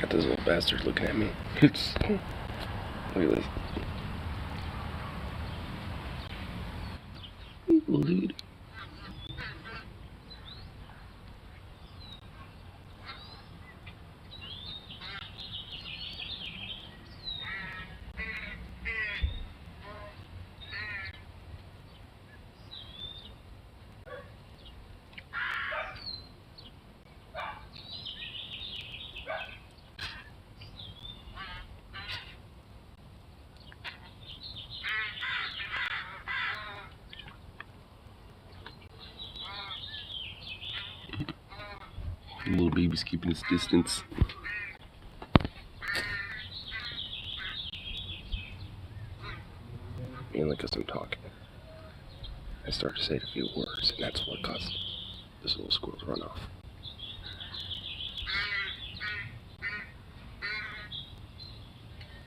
Got this little bastard looking at me. Look at this. Dude. Little baby's keeping his distance. Mainly because I'm talking. I started to say a few words, and that's what caused this little squirrel to run off.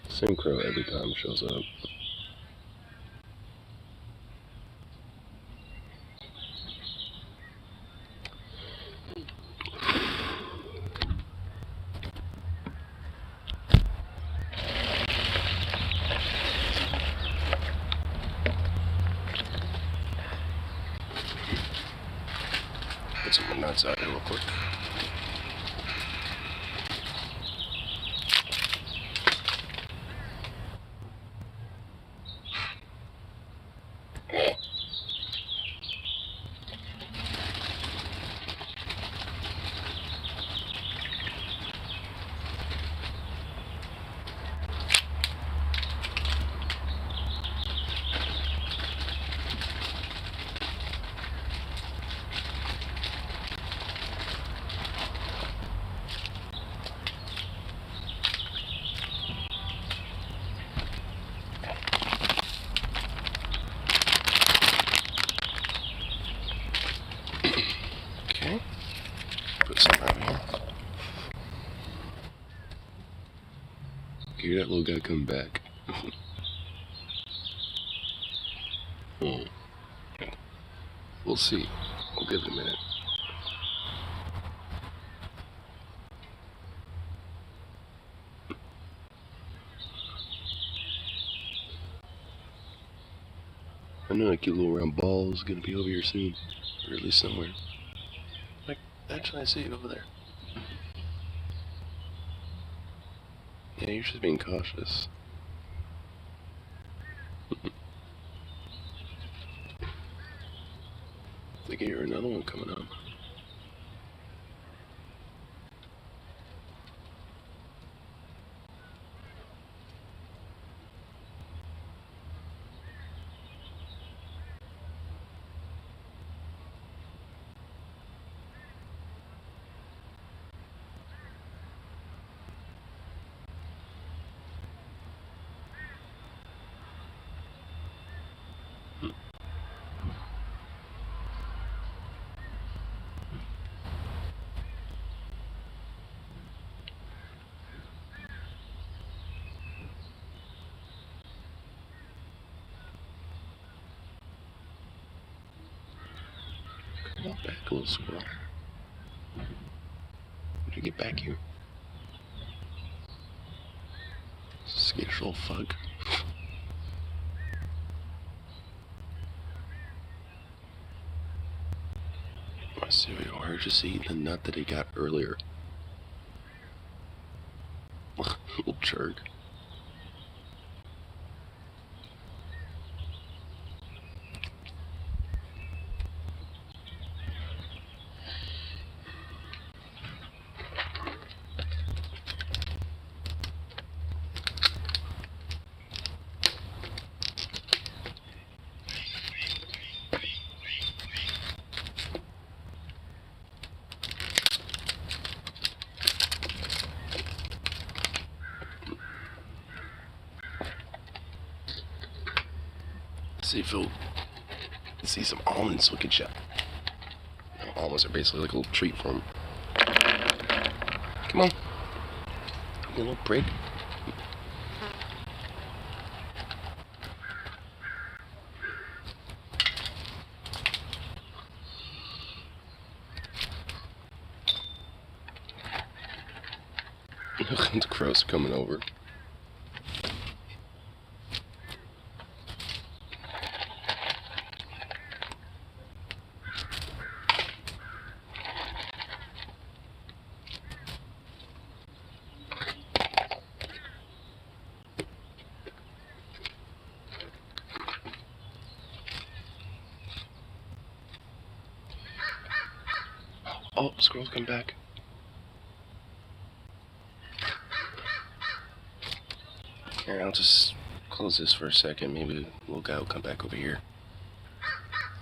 Same crow every time it shows up. Put some nuts out here real quick. Okay. Put some out here. Hear that little guy come back. We'll see. We'll give it a minute. I know that cute little round ball is gonna be over here soon, or at least somewhere. Like, actually, I see it over there. Yeah, you're just being cautious. I think I hear another one coming up. Come on back, little squirrel. When you get back here. Skittish little fuck. My cereal hurt to see the nut that he got earlier. Little jerk. See if he'll see some almonds we can check. Almonds are basically like a little treat for him. Come on. Give me a little break. The crow's coming over. Oh, squirrel's come back. Here, I'll just close this for a second. Maybe the little guy will come back over here.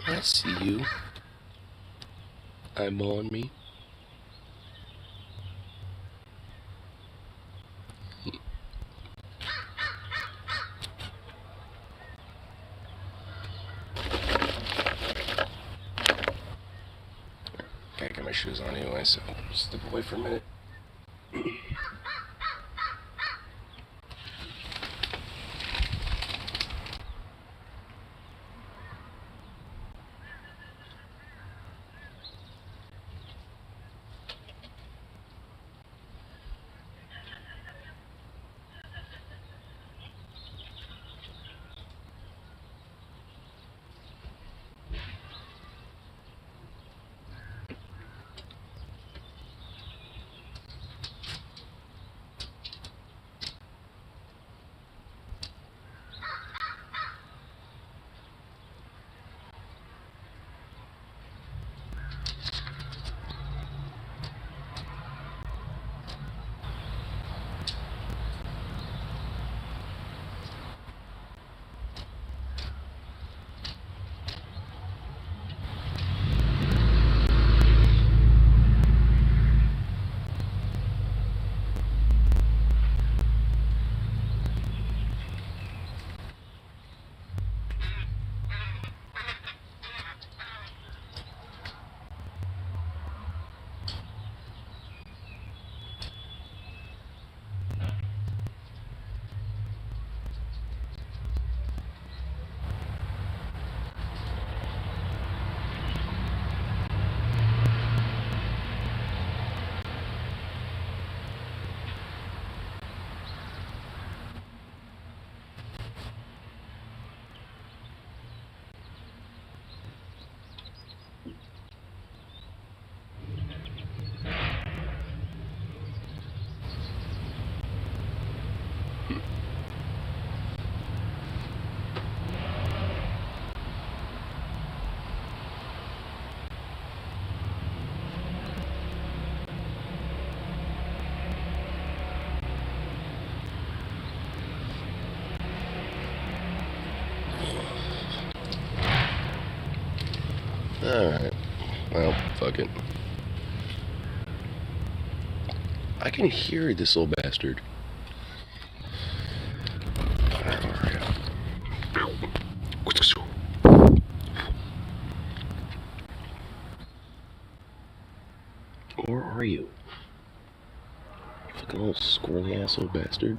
I see you. Eyeballing me. Gotta get my shoes on anyway, so step away for a minute. Alright. Well, fuck it. I can hear this little bastard. Where are you? Fucking little squirrely ass little bastard.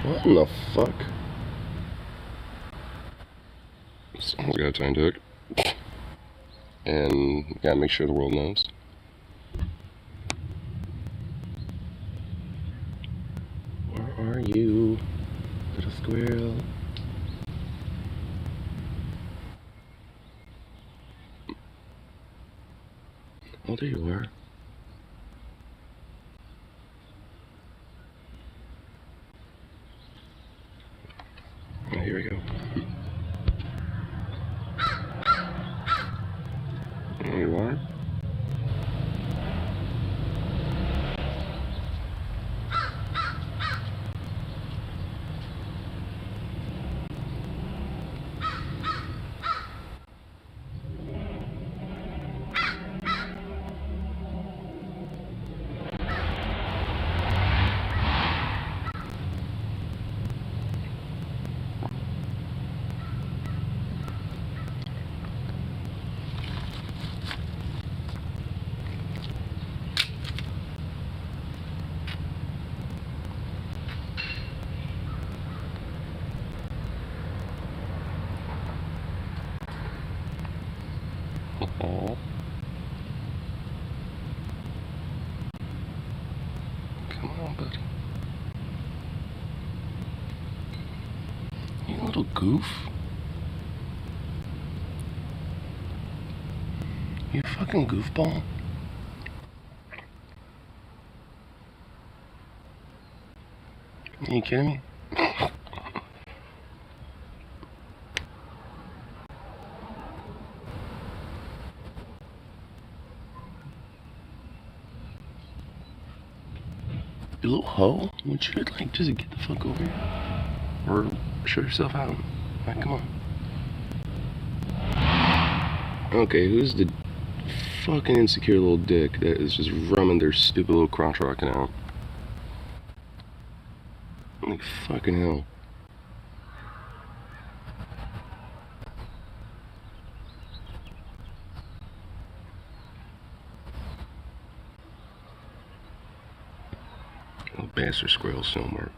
What in the fuck? Someone's got a time tick. And gotta make sure the world knows. Where are you, little squirrel? Oh, there you are. Oh, here we go. There you are. Oh. Come on, buddy. You little goof. You fucking goofball. Are you kidding me? You little hoe? Would you like just get the fuck over here? Or show yourself out? Like, come on. Okay, who's the fucking insecure little dick that is just rumming their stupid little crotch rocking out? Like, fucking hell. Little bastard squirrel somewhere.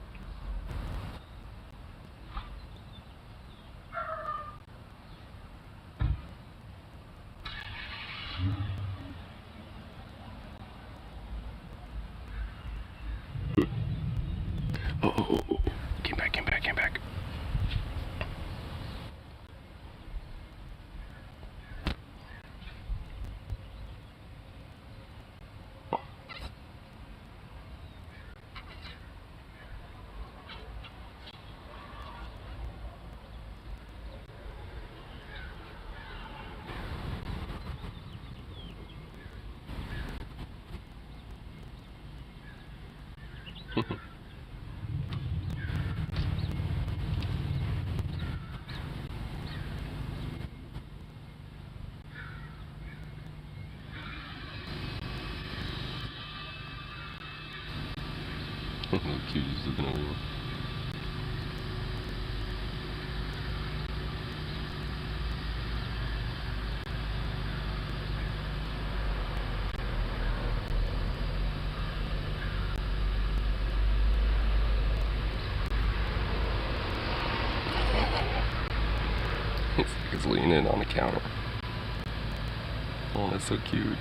Oh. Came back. Cute, just looking over you. It's leaning in on the counter. Oh, that's so cute.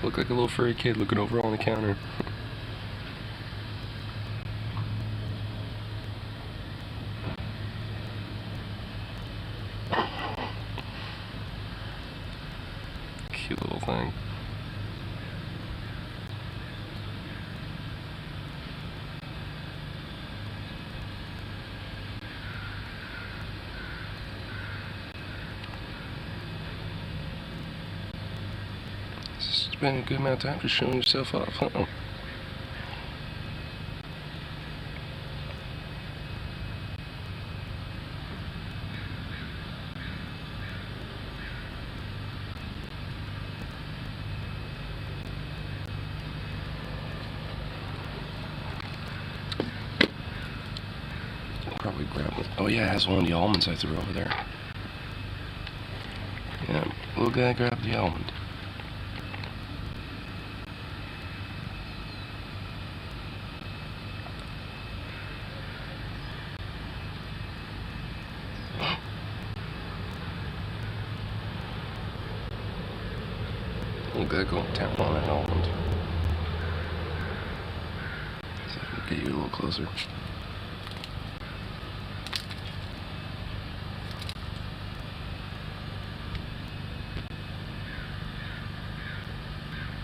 Look like a little furry kid looking over on the counter. Cute little thing. Spending a good amount of time just showing yourself off, huh? Probably grab it. Oh yeah, it has one of the almonds I threw over there. Yeah, little guy grabbed the almond. Little guy going to tap on that almond. So I can get you a little closer.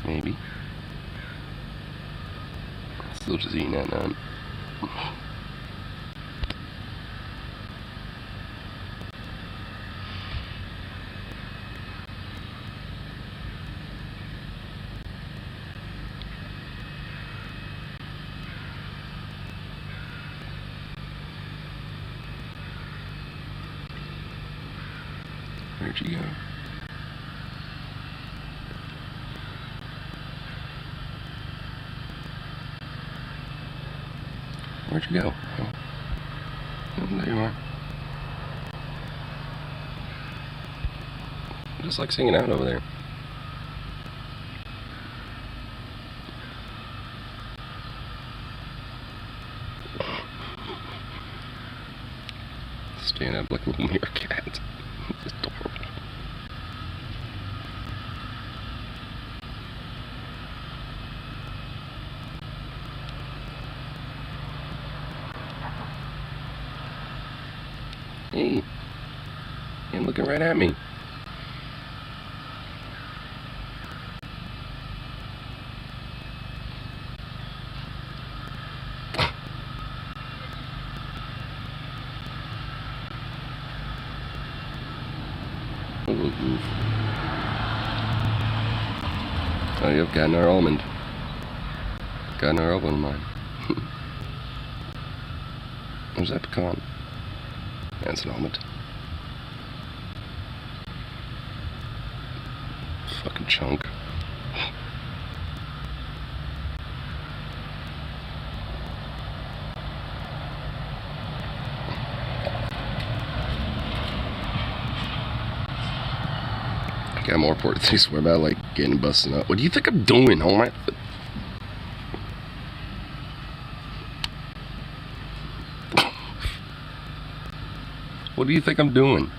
Maybe. Still just eating that nut. Where'd you go? Where'd you go? Oh, there you are. Just like singing out over there. Stand up like a little meerkat. It's adorable. Hey, you're looking right at me. A little goof. Oh, yep, got another almond. Got another almond in mine. Where's that pecan? That's an almond. Fucking chunk. Got more important things to worry about, like getting busted up. What do you think I'm doing? Oh my. What do you think I'm doing?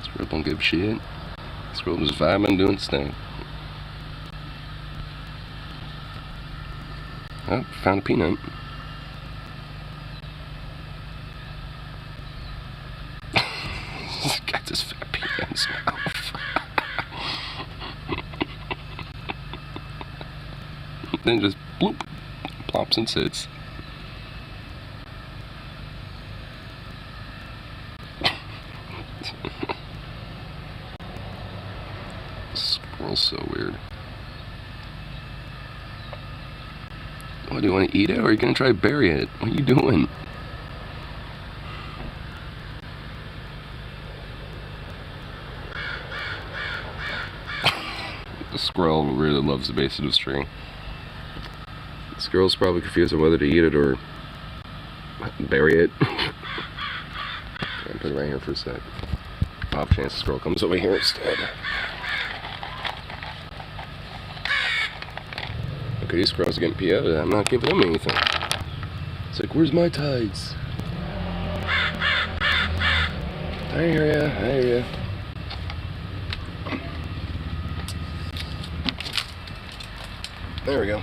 Squirrel don't give a shit. Squirrel just vibing, doing its thing. Oh, found a peanut. Got this fat peanut in his mouth. Then just bloop, plops and sits. Squirrel's so weird. What, do you want to eat it, or are you going to try to bury it? What are you doing? The squirrel really loves the base of this tree. The squirrel's probably confused on whether to eat it or bury it. I'll put it right here for a sec. Off chance the squirrel comes over here instead. Okay, these squirrels are getting PO'd. I'm not giving them anything. It's like, where's my tides? I hear ya, I hear ya. There we go.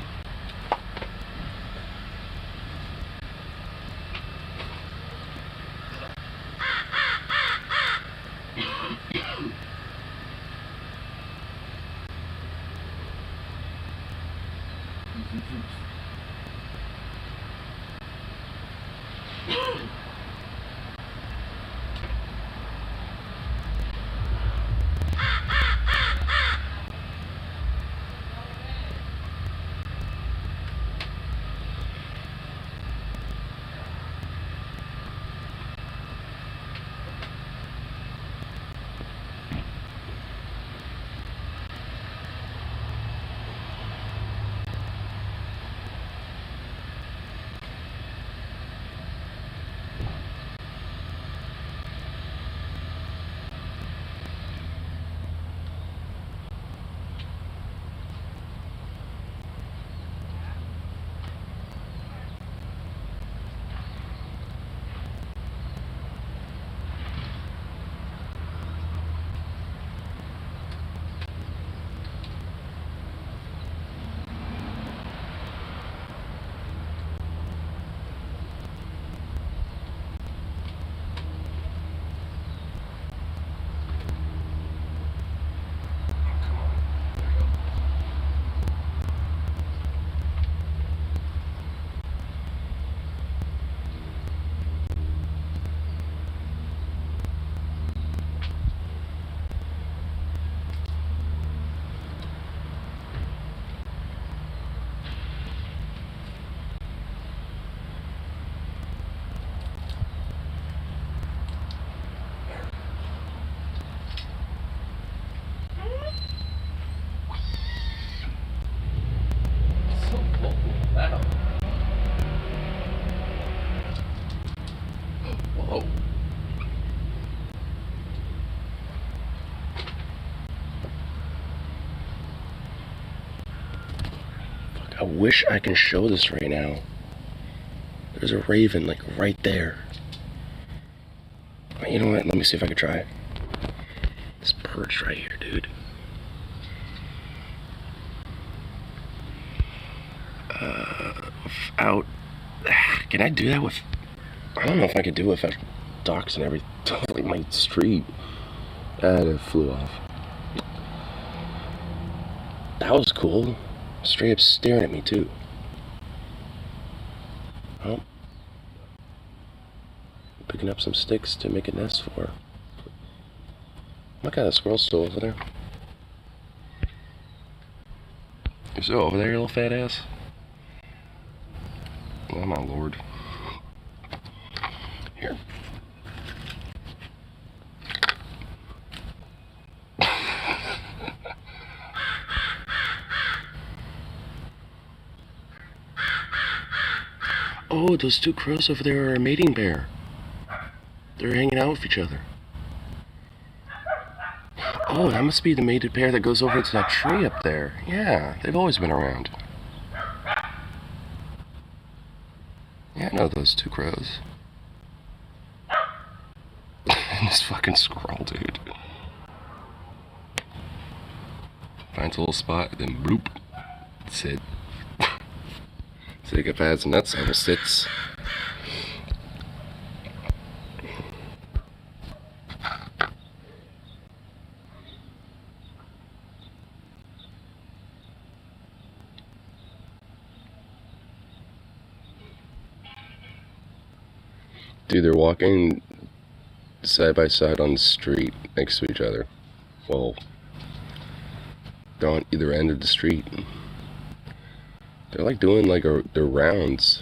Whoa. Fuck, I wish I can show this right now. There's a raven, like, right there. You know what? Let me see if I can try. This perch right here, dude. Out. Can I do that with... I don't know if I could do it without docks and everything. Like my street. It flew off. That was cool. Straight up staring at me too. Oh. Picking up some sticks to make a nest for. Look at that squirrel's still over there. You're still over there, you little fat ass? Oh my lord. Here. Oh, those two crows over there are a mating pair. They're hanging out with each other. Oh, that must be the mated pair that goes over to that tree up there. Yeah, they've always been around. Yeah, I know those two crows. And this fucking squirrel, dude. Finds a little spot, then bloop. Sit. Take a pads and nuts and sits. Dude, they're walking side by side on the street next to each other. Well, they're on either end of the street. They're like doing like their rounds.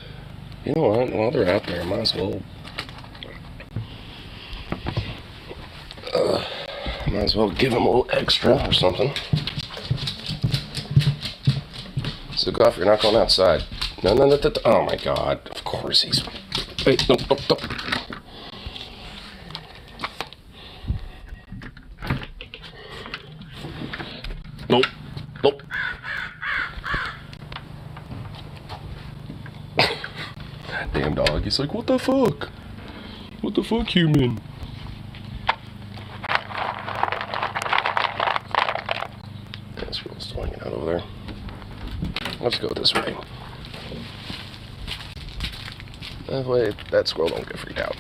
You know what? While they're out there, might as well. Might as well give them a little extra or something. So, Goff, you're not going outside. No. Oh my God! Of course he's. Wait, no. Nope. Damn dog. He's like, what the fuck? What the fuck, human? That squirrel's still hanging out over there. Let's go this way. That way, that squirrel don't get freaked out.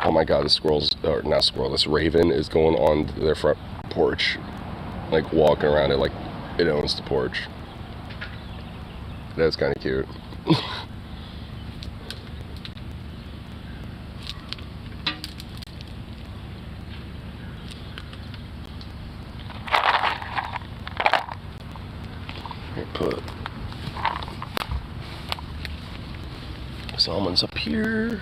Oh my God, this raven is going on their front porch, like walking around it like it owns the porch. That's kind of cute. Here, put salmon's up here.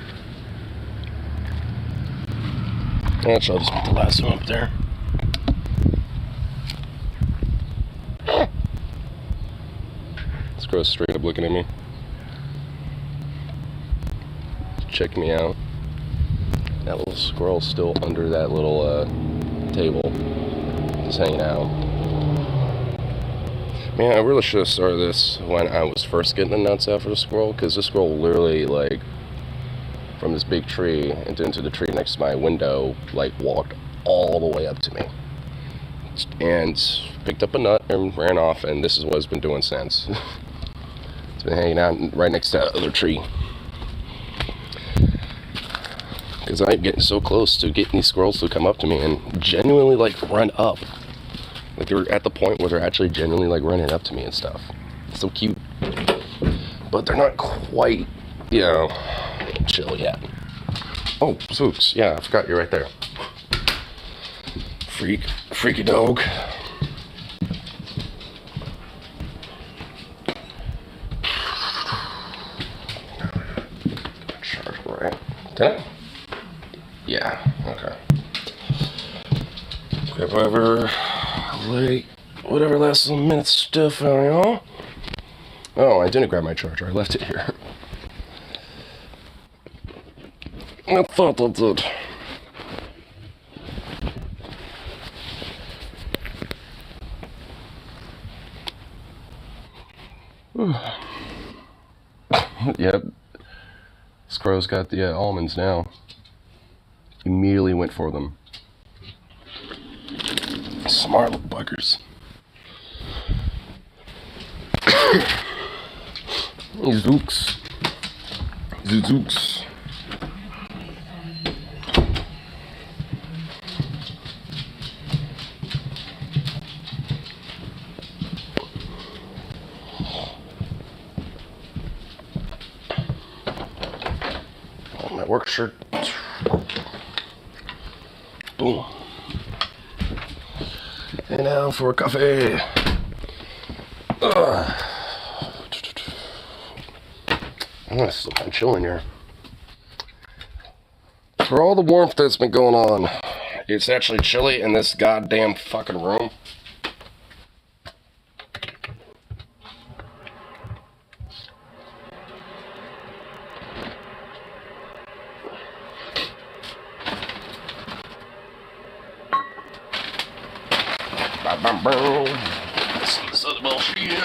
Actually, I'll just put the last one up there. This girl's straight up looking at me. Check me out. That little squirrel's still under that little table. Just hanging out. Man, I really should have started this when I was first getting the nuts out for the squirrel, because this squirrel literally, like, from this big tree and into the tree next to my window, like, walked all the way up to me and picked up a nut and ran off, and this is what it's been doing since. It's been hanging out right next to that other tree, because I'm getting so close to getting these squirrels to come up to me and genuinely, like, run up. Like, they're at the point where they're actually genuinely, like, running up to me and stuff. It's so cute. But they're not quite, you know, chill yet. Oh, Spooks. Yeah, I forgot you're right there. Freaky dog. Charge right. Can I? Yeah, okay. Whatever last little minute stuff on y'all. Oh, I didn't grab my charger. I left it here. I thought I did. Yep. Squirrel's got the almonds now. Immediately went for them. Smart little buggers. Zooks. Zooks. Oh, my work shirt. Boom. And now for a coffee. It's still kind of chill in here. For all the warmth that's been going on, it's actually chilly in this goddamn fucking room. This other bullshit.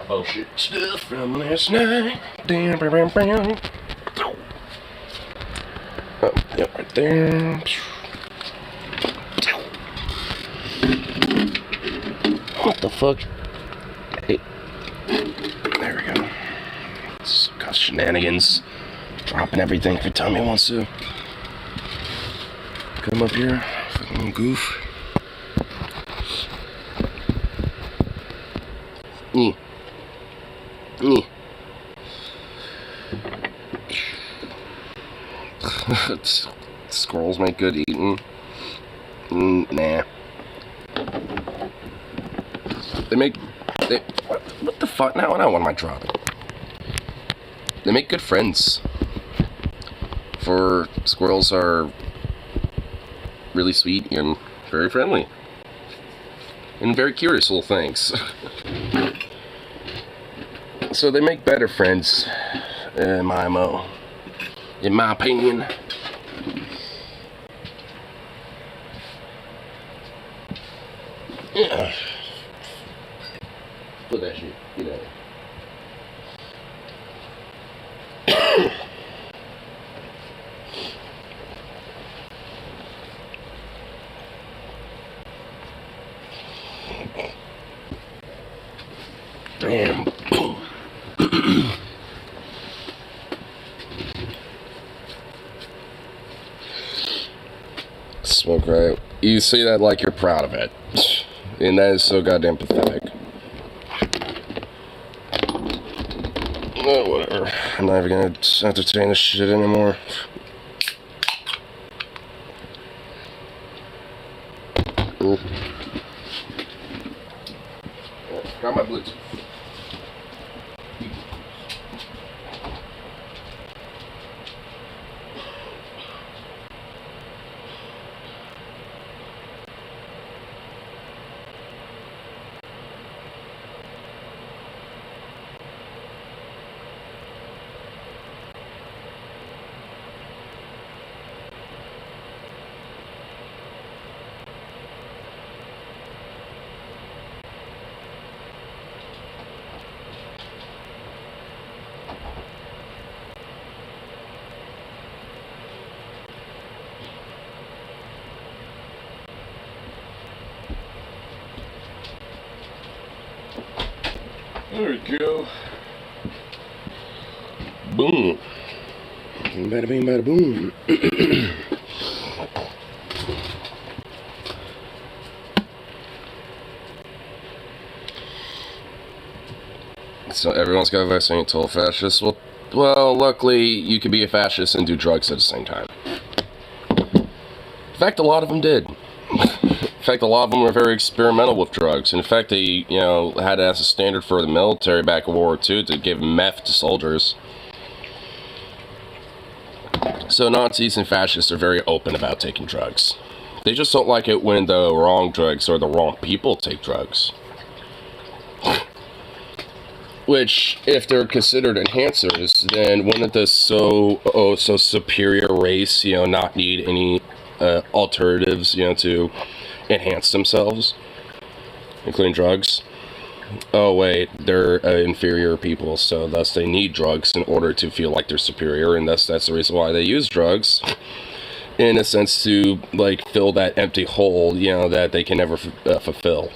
Bullshit stuff from last night. Damn, bam, bam. Oh, yep, right there. What the fuck? Hey. There we go. It's got shenanigans. Dropping everything every time he wants to. Come up here. Fucking goof. Squirrels make good eating. Nah. What the fuck? Now what am I dropping? They make good friends. For squirrels are really sweet and very friendly. And very curious little things. So they make better friends, in my opinion. Yeah. Put that shit. Get out of here. Damn. Smoke right. You say that like you're proud of it. And that is so goddamn pathetic. Oh, whatever. I'm not even gonna entertain this shit anymore. Got my Bluetooth. There we go. Boom. Bada bing, bada boom. So everyone's got a vaccine until fascists. Well, luckily you could be a fascist and do drugs at the same time. In fact, a lot of them did. In fact, a lot of them were very experimental with drugs. In fact, they, had it as a standard for the military back in World War II to give meth to soldiers. So Nazis and fascists are very open about taking drugs. They just don't like it when the wrong drugs or the wrong people take drugs. Which, if they're considered enhancers, then wouldn't this so superior race, not need any alternatives, to enhance themselves, including drugs. Oh wait, they're inferior people, so thus they need drugs in order to feel like they're superior, and thus that's the reason why they use drugs, in a sense to, like, fill that empty hole, you know, that they can never fulfill.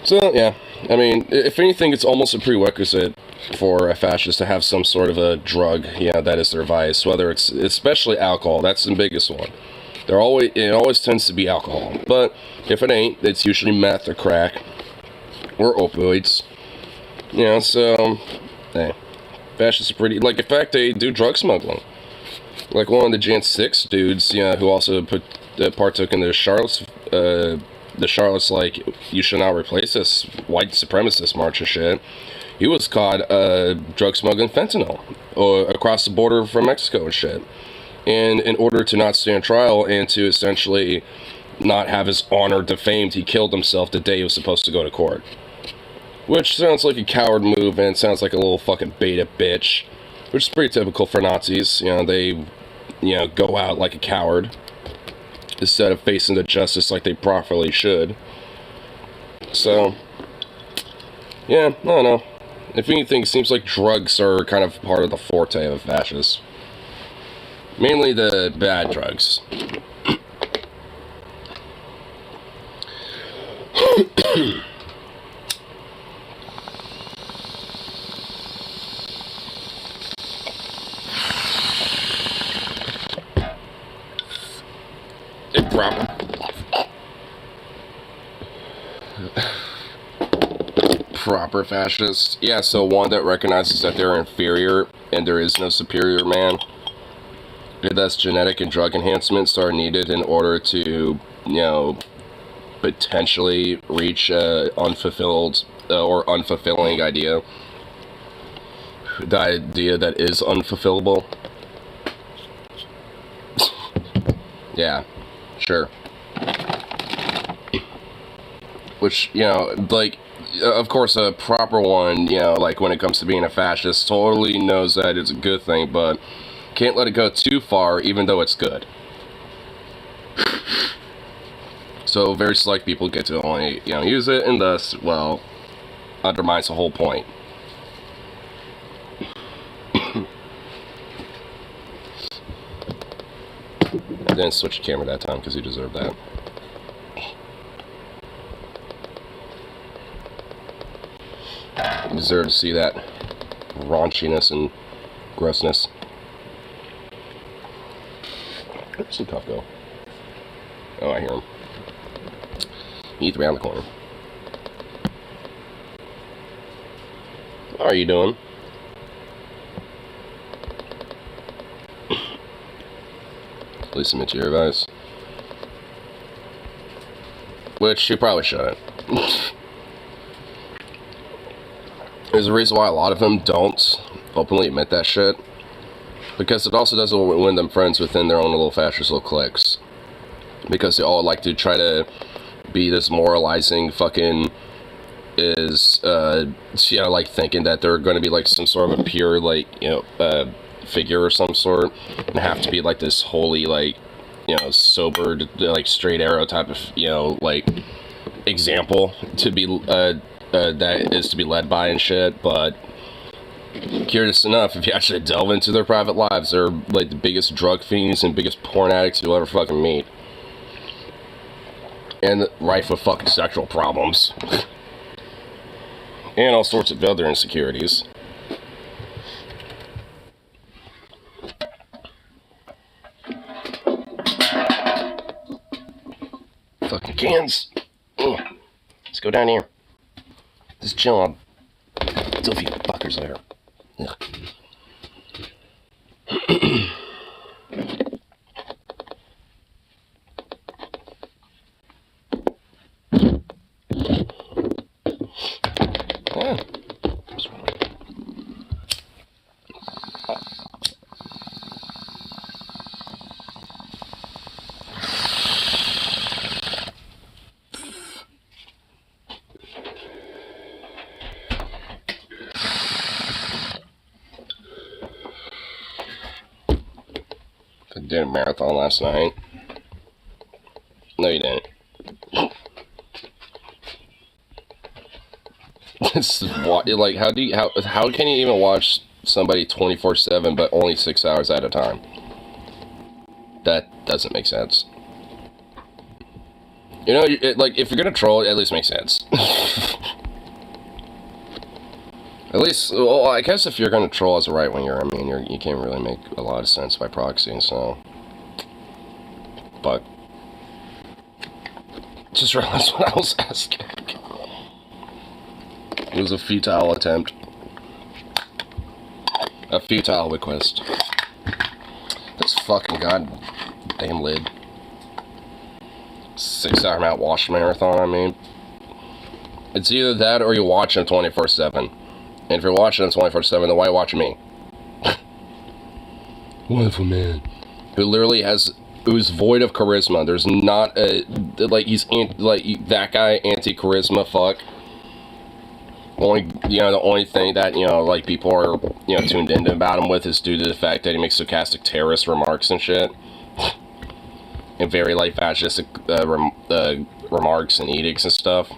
So, yeah, I mean, if anything, it's almost a prerequisite for a fascist to have some sort of a drug, you know, that is their vice, whether it's, especially alcohol, that's the biggest one. It always tends to be alcohol, but if it ain't, it's usually meth or crack, or opioids, you know, so, hey, fascists are pretty, like, in fact, they do drug smuggling. Like one of the Jan 6 dudes, you know, who also partook in the Charlotte's, like, you should not replace this white supremacist march and shit. He was caught drug smuggling fentanyl across the border from Mexico and shit. And in order to not stand trial and to essentially not have his honor defamed, he killed himself the day he was supposed to go to court. Which sounds like a coward move, and sounds like a little fucking beta bitch. Which is pretty typical for Nazis. You know, they, you know, go out like a coward instead of facing the justice like they properly should. So, yeah, I don't know. If anything, it seems like drugs are kind of part of the forte of a fascist. Mainly the bad drugs. Proper fascist. Yeah, so one that recognizes that they're inferior and there is no superior man. And thus genetic and drug enhancements are needed in order to, you know, potentially reach unfulfilled or unfulfilling idea. The idea that is unfulfillable. Yeah, sure. Which, you know, like, of course, a proper one, you know, like when it comes to being a fascist, totally knows that it's a good thing, but can't let it go too far, even though it's good. So very select people get to only, you know, use it, and thus, well, undermines the whole point. I didn't switch the camera that time because you deserve that. You deserve to see that raunchiness and grossness. Where's the cup go? Oh, I hear him. He's around the corner. How are you doing? Please submit your advice. Which you probably shouldn't. There's a reason why a lot of them don't openly admit that shit. Because it also doesn't win them friends within their own little fascist little cliques. Because they all like to try to be this moralizing fucking is, you know, like thinking that they're going to be like some sort of a pure, like, you know, figure or some sort. And have to be like this holy, like, you know, sober, like straight arrow type of, you know, like example to be, that is to be led by and shit. But curious enough, if you actually delve into their private lives, they're like the biggest drug fiends and biggest porn addicts you'll ever fucking meet. And rife with fucking sexual problems. And all sorts of other insecurities. Fucking cans. Ugh. Let's go down here. Just chill on. Still a few fuckers there. Ugh. Yeah. I did a marathon last night. No, you didn't. It's like how can you even watch somebody 24/7 but only 6 hours at a time? That doesn't make sense. You know, like if you're gonna troll, it at least make sense. At least, well, I guess if you're gonna troll as a right winger, I mean, you can't really make a lot of sense by proxy, so. But just realized what I was asking. It was a futile attempt. A futile request. This fucking goddamn lid. 6-hour mouthwash marathon, I mean. It's either that or you watch him 24/7. And if you're watching him 24/7, then why are you watching me? Wonderful man. Who literally who's void of charisma. There's not a, like, that guy, anti-charisma, fuck. The only thing that, like, people are, tuned in about him with is due to the fact that he makes sarcastic terrorist remarks and shit. And very, like, fascistic remarks and edicts and stuff.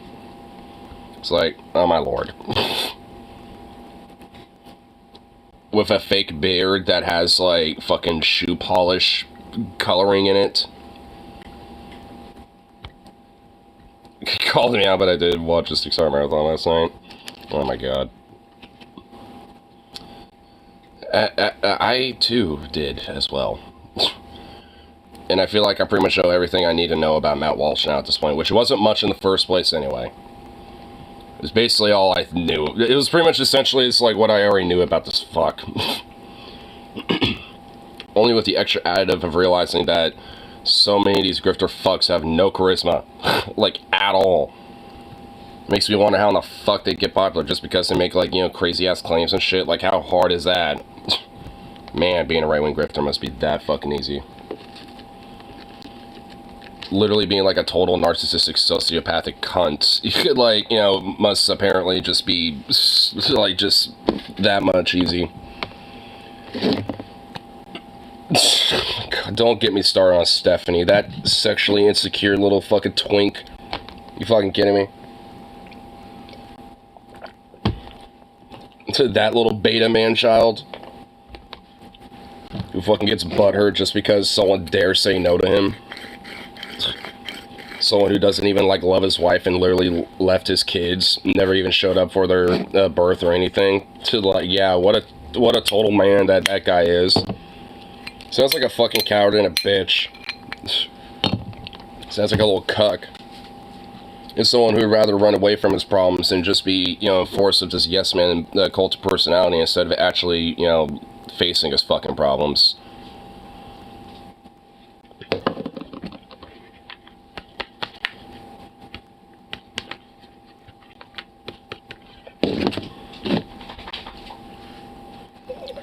It's like, oh my lord. With a fake beard that has, like, fucking shoe polish coloring in it. He called me out, but I did watch a 6-hour marathon last night. Oh my god. I too did as well. And I feel like I pretty much know everything I need to know about Matt Walsh now at this point, which wasn't much in the first place anyway. It was basically all I knew. It was pretty much essentially it's like what I already knew about this fuck. Only with the extra additive of realizing that so many of these grifter fucks have no charisma. Like, at all. Makes me wonder how in the fuck they get popular just because they make, like, crazy ass claims and shit. Like, how hard is that? Man, being a right-wing grifter must be that fucking easy. Literally being, like, a total narcissistic sociopathic cunt. You could, like, must apparently just be, like, just that much easy. God, don't get me started on Stephanie. That sexually insecure little fucking twink. You fucking kidding me? To that little beta man child who fucking gets butthurt just because someone dares say no to him. Someone who doesn't even, like, love his wife and literally left his kids, never even showed up for their birth or anything. To, like, yeah, what a total man that guy is. Sounds like a fucking coward and a bitch. Sounds like a little cuck. Is someone who would rather run away from his problems than just be, forced of this yes man cult of personality instead of actually, facing his fucking problems.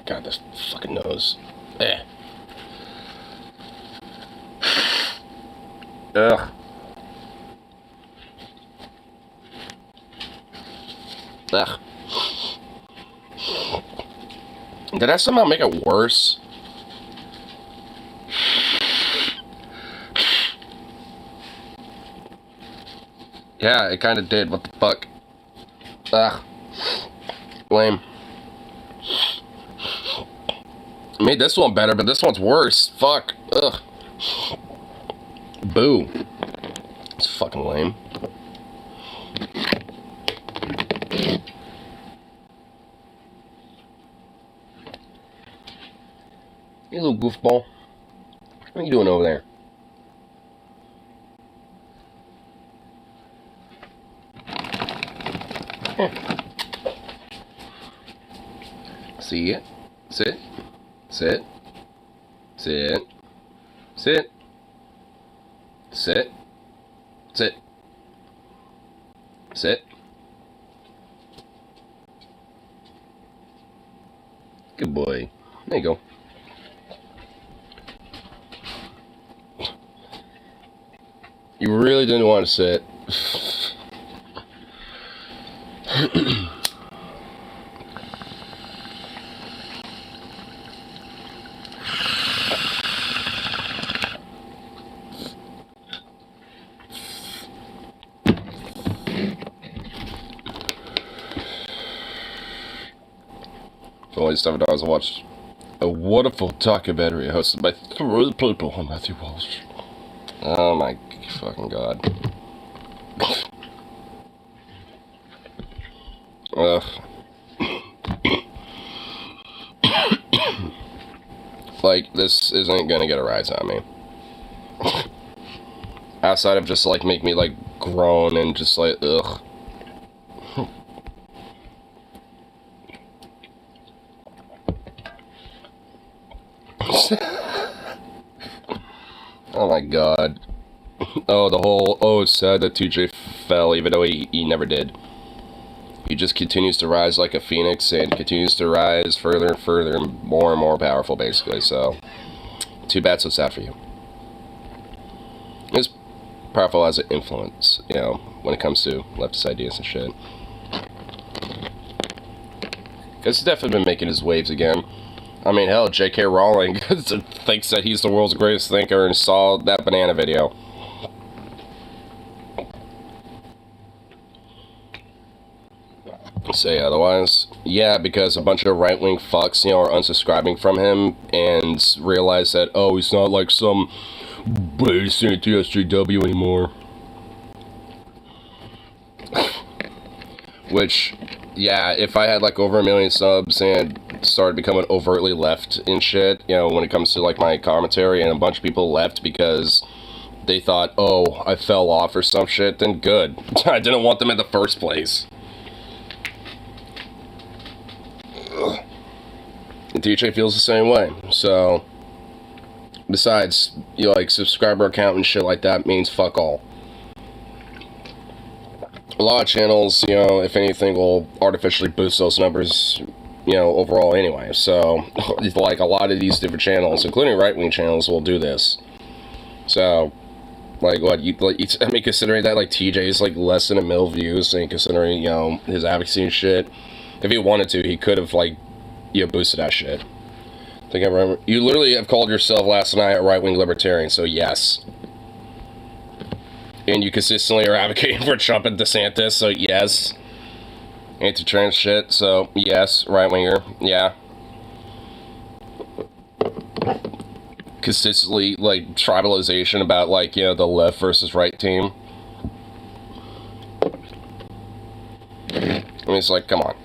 God, this fucking nose. Eh. Ugh. Ugh. Did that somehow make it worse? Yeah, it kinda did. What the fuck? Ugh. Lame. I made this one better, but this one's worse. Fuck. Ugh. Boo. It's fucking lame. You little goofball. What are you doing over there? See it? Sit. Sit. Sit. Sit. Sit. Sit. Sit. Good boy. There you go. You really didn't want to sit. only $7 to watch a wonderful documentary hosted by 3 people on Matthew Walsh. Oh my fucking god. Ugh. Like, this isn't gonna get a rise on me. Outside of just, like, make me, like, groan and just, like, ugh. Oh my god. Oh, the whole, oh, it's sad that 2J fell, even though he never did. He just continues to rise like a phoenix, and continues to rise further and further, and more powerful, basically, so. Too bad, so sad for you. As powerful as an influence, you know, when it comes to leftist ideas and shit. Because he's definitely been making his waves again. I mean, hell, J.K. Rowling thinks that he's the world's greatest thinker and saw that banana video. Say otherwise. Yeah, because a bunch of right-wing fucks, you know, are unsubscribing from him and realize that, oh, he's not like some base anti-SJW anymore. Which, yeah, if I had like over 1 million subs and started becoming overtly left and shit, you know, when it comes to like my commentary, and a bunch of people left because they thought, oh, I fell off or some shit, then good. I didn't want them in the first place. And DJ feels the same way, so besides, you know, like subscriber count and shit like that means fuck all. A lot of channels, you know, if anything, will artificially boost those numbers, you know, overall anyway. So, like, a lot of these different channels, including right-wing channels, will do this. So, like, what, I mean, considering that, like, TJ is, like, less than 1 million views, and considering, you know, his advocacy and shit, if he wanted to, he could have, like, you know, boosted that shit. I think I remember, you literally have called yourself last night a right-wing libertarian, so yes. And you consistently are advocating for Trump and DeSantis, so yes. Anti-trans shit, so yes. Right-winger, yeah. Consistently, like, tribalization about, like, you know, the left versus right team. I mean, it's like, come on.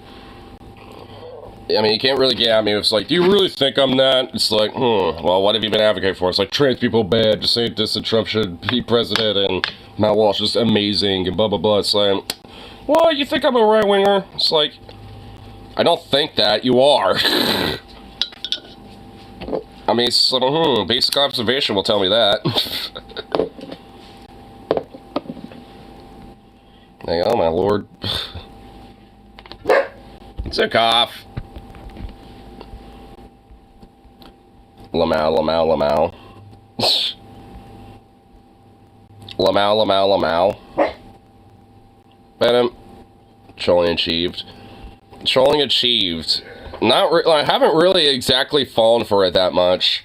I mean, you can't really get at me. It's like, do you really think I'm that? It's like, well, what have you been advocating for? It's like, trans people bad, DeSantis and Trump should be president, and Matt Walsh is amazing, and blah, blah, blah. It's like, well, you think I'm a right-winger? It's like, I don't think that. You are. I mean, it's like, basic observation will tell me that. Like, oh, my lord. It's a cough. Lamau, Lamau, Lamau. Lamau, Lamau, Lamau. Venom. Trolling achieved. Trolling achieved. Not I haven't really exactly fallen for it that much.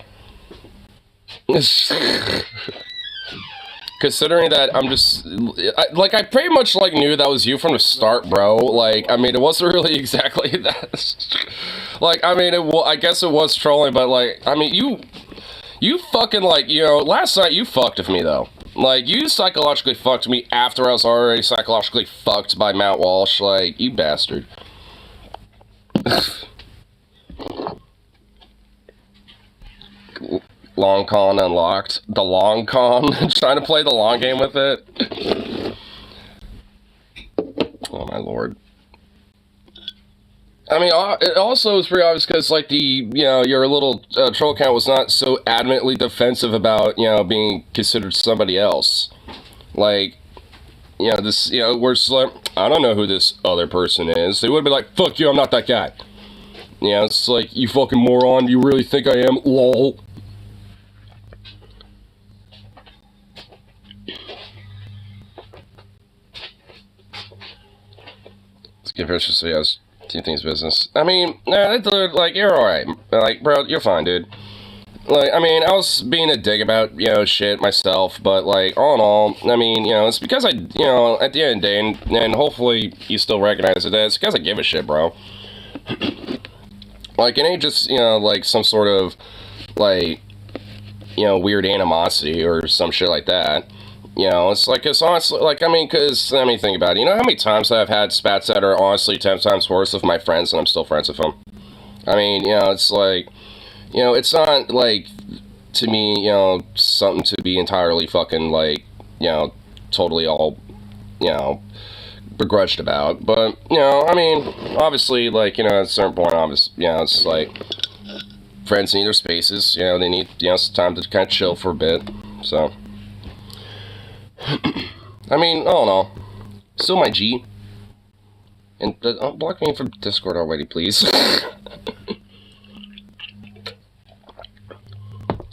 Considering that I'm just, I pretty much, like, knew that was you from the start, bro. Like, I mean, it wasn't really exactly that. Like, I mean, I guess it was trolling, but, like, I mean, you fucking, like, you know, last night you fucked with me, though. Like, you psychologically fucked me after I was already psychologically fucked by Matt Walsh. Like, you bastard. Long con unlocked. The long con. Trying to play the long game with it. Oh my lord. I mean, it also was pretty obvious because, like, you know, your little troll account was not so adamantly defensive about, you know, being considered somebody else. Like, you know, this, you know, where it's like, I don't know who this other person is. They would be like, fuck you, I'm not that guy. You know, it's like, you fucking moron, you really think I am? Lol. Give her just yes, do things business. I mean, like, you're alright. Like, bro, you're fine, dude. Like, I mean, I was being a dick about, you know, shit myself, but, like, all in all, I mean, you know, it's because I, you know, at the end of the day, and hopefully you still recognize it, it's because I give a shit, bro. Like, it ain't just, you know, like, some sort of, like, you know, weird animosity or some shit like that. You know, it's like, it's honestly, like, I mean, think about it. You know how many times I've had spats that are honestly 10 times worse with my friends and I'm still friends with them? I mean, you know, it's like, you know, it's not, like, to me, you know, something to be entirely fucking, like, you know, totally all, you know, begrudged about. But, you know, I mean, obviously, like, you know, at a certain point, obviously, you know, it's like, friends need their spaces, you know, they need, you know, some time to kind of chill for a bit, so. I mean, I don't know. Still my G. And block me from Discord already, please.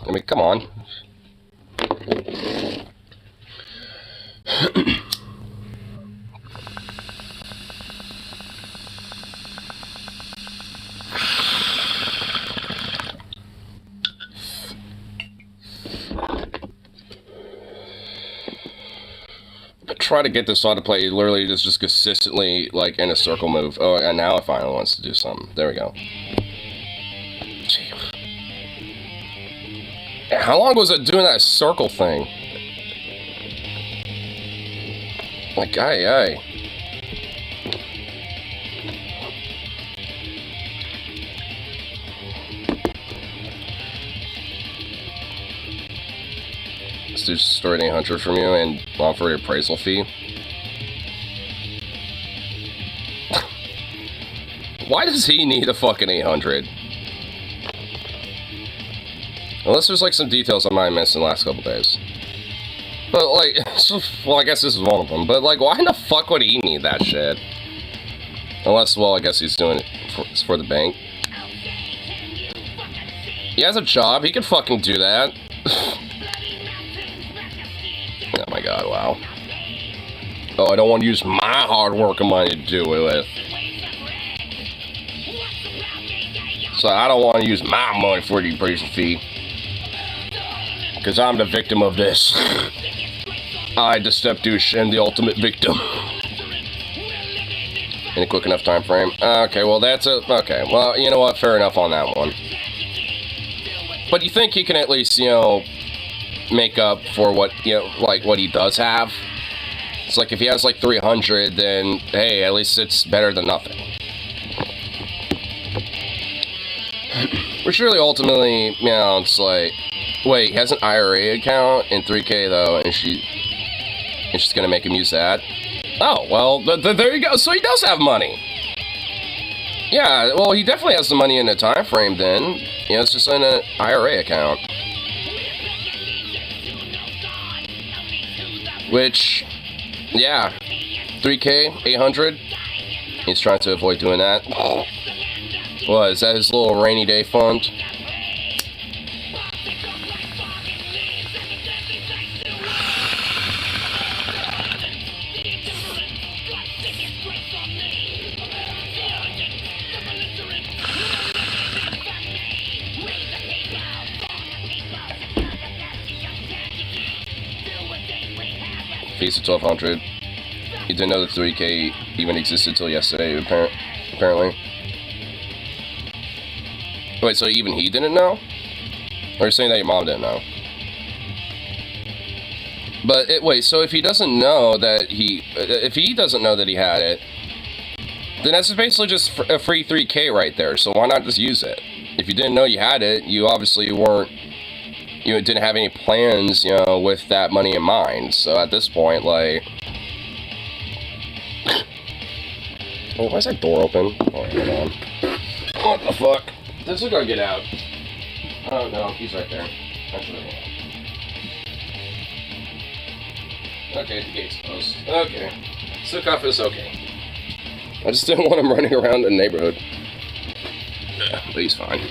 I mean, come on. Try to get this autoplay literally just consistently like in a circle move. Oh, and now it finally wants to do something. There we go. Gee. How long was it doing that circle thing? Like, aye. This dude destroyed 800 from you and offered an appraisal fee. Why does he need a fucking 800? Unless there's like some details I might have missed in the last couple days. But like, well, I guess this is one of them. But like, why in the fuck would he need that shit? Unless, well, I guess he's doing it for the bank. He has a job. He can fucking do that. Oh my god, wow. Oh, I don't want to use my hard work and money to do it with. So I don't want to use my money for the appraisal fee. Because I'm the victim of this. I, the step douche, and the ultimate victim. In a quick enough time frame. Okay, well that's it. Okay, well, you know what? Fair enough on that one. But you think he can at least, you know, make up for what, you know, like what he does have? It's like if he has like 300, then hey, at least it's better than nothing. Which really ultimately, you know, it's like, wait, he has an IRA account in 3K though, and she's gonna make him use that. Oh, well, there you go. So he does have money. Yeah, well, he definitely has the money in a time frame then. You know, it's just in an IRA account. Which, yeah, 3K, 800. He's trying to avoid doing that. What, is that his little rainy day fund? Fees of 1200. You didn't know that 3K even existed until yesterday, apparently. Wait, so even he didn't know? Or you're saying that your mom didn't know? But, wait, so if he doesn't know that if he doesn't know that he had it, then that's basically just a free 3K right there, so why not just use it? If you didn't know you had it, you obviously weren't, you didn't have any plans, you know, with that money in mind. So at this point, like... Oh, why is that door open? Oh, hold on. What the fuck? This is gonna get out. Oh, no, he's right there. Actually, okay, the gate's closed. Okay. Sukuff is okay. I just didn't want him running around the neighborhood. But he's fine.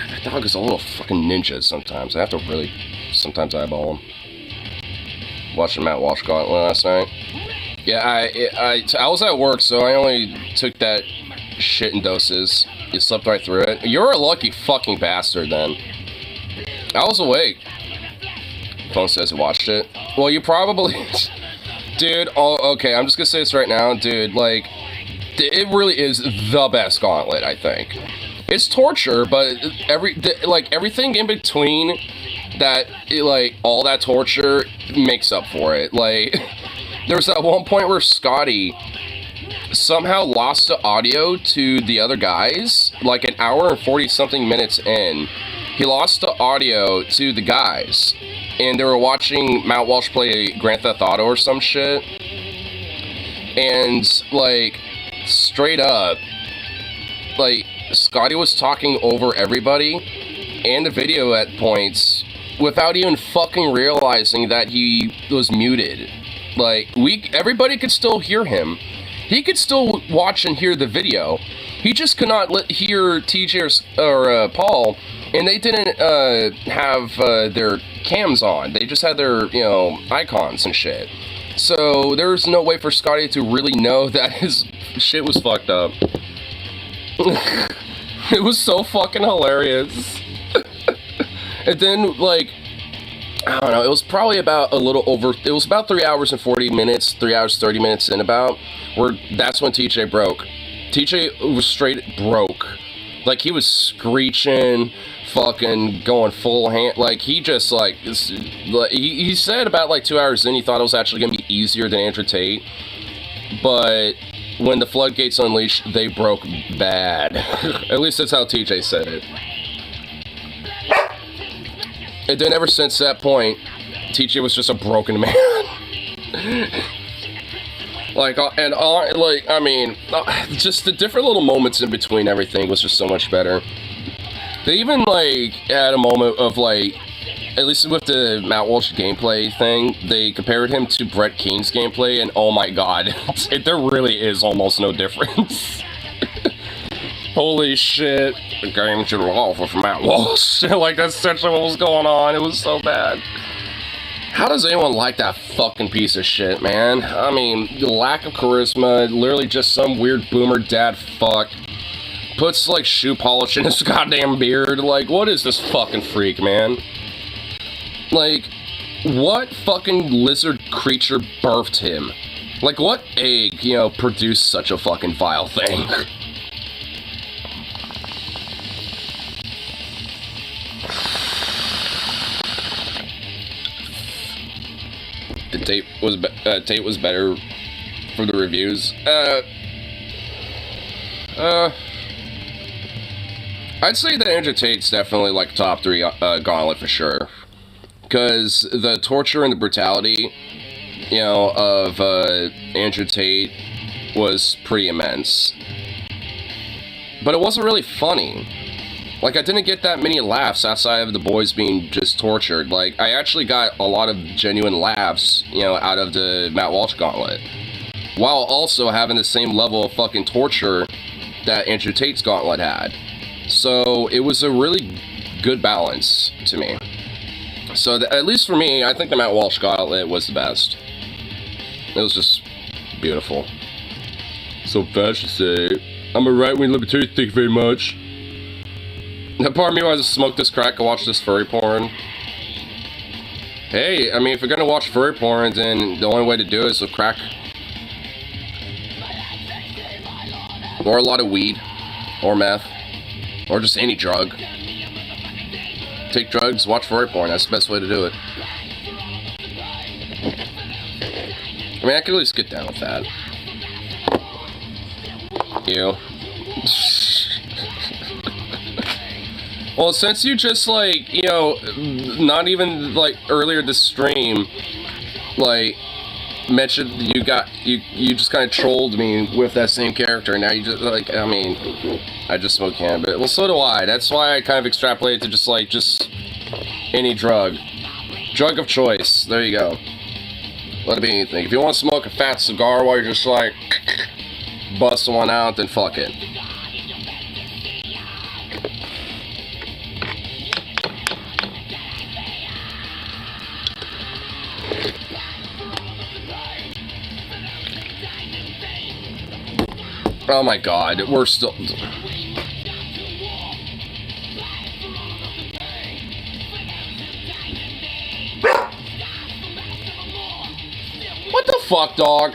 That dog is a little fucking ninja sometimes. I have to really sometimes eyeball him. Watching Matt Walsh Gauntlet last night. Yeah, I was at work, so I only took that shit in doses. You slept right through it. You're a lucky fucking bastard, then. I was awake. Phone says he watched it. Well, you probably... Dude, oh, okay, I'm just gonna say this right now, dude, like, it really is the best Gauntlet, I think. It's torture, but everything in between that, like, all that torture makes up for it. Like, there was that one point where Scotty somehow lost the audio to the other guys, like an hour and 40-something minutes in. He lost the audio to the guys, and they were watching Matt Walsh play Grand Theft Auto or some shit, and, like, straight up, like, Scotty was talking over everybody and the video at points without even fucking realizing that he was muted. Like, everybody could still hear him. He could still watch and hear the video. He just could not hear TJ or Paul, and they didn't have their cams on. They just had their, you know, icons and shit. So there's no way for Scotty to really know that his shit was fucked up. It was so fucking hilarious. And then, like, I don't know, it was probably about it was about 3 hours and 40 minutes, 3 hours, 30 minutes in about, where that's when TJ broke. TJ was straight broke. Like, he was screeching, fucking going full hand, like, he just, like, he said about, like, 2 hours in, he thought it was actually gonna be easier than Andrew Tate, but when the floodgates unleashed, they broke bad. At least that's how TJ said it. And then ever since that point, TJ was just a broken man. Like, I mean, just the different little moments in between everything was just so much better. They even, like, had a moment of, like, at least with the Matt Walsh gameplay thing, they compared him to Brett Keen's gameplay, and oh my god, there really is almost no difference. Holy shit. The game should off with Matt Walsh. Like, that's essentially what was going on. It was so bad. How does anyone like that fucking piece of shit, man? I mean, the lack of charisma, literally just some weird boomer dad fuck. Puts, like, shoe polish in his goddamn beard. Like, what is this fucking freak, man? Like, what fucking lizard creature birthed him? Like, what egg, you know, produced such a fucking vile thing? The Tate was better for the reviews. I'd say that Andrew Tate's definitely, like, top 3 Gauntlet for sure. Because the torture and the brutality, you know, of Andrew Tate was pretty immense. But it wasn't really funny. Like, I didn't get that many laughs outside of the boys being just tortured. Like, I actually got a lot of genuine laughs, you know, out of the Matt Walsh Gauntlet. While also having the same level of fucking torture that Andrew Tate's Gauntlet had. So, it was a really good balance to me. So, at least for me, I think the Matt Walsh Gauntlet was the best. It was just beautiful. So fast to say. I'm a right-wing libertarian, thank you very much. That part of me wants to smoke this crack and watch this furry porn. Hey, I mean, if you're gonna watch furry porn, then the only way to do it is with crack. Or a lot of weed. Or meth. Or just any drug. Take drugs, watch furry porn. That's the best way to do it. I mean, I could at least get down with that. You. Well, since you just, like, you know, not even, like, earlier this stream, like, mentioned you just kind of trolled me with that same character, and now you just, like, I mean, I just smoke cannabis. Well, so do I. That's why I kind of extrapolated to just any drug. Drug of choice. There you go. Let it be anything. If you want to smoke a fat cigar while you're just, like, busting one out, then fuck it. Oh my god, we're still... What the fuck, dog?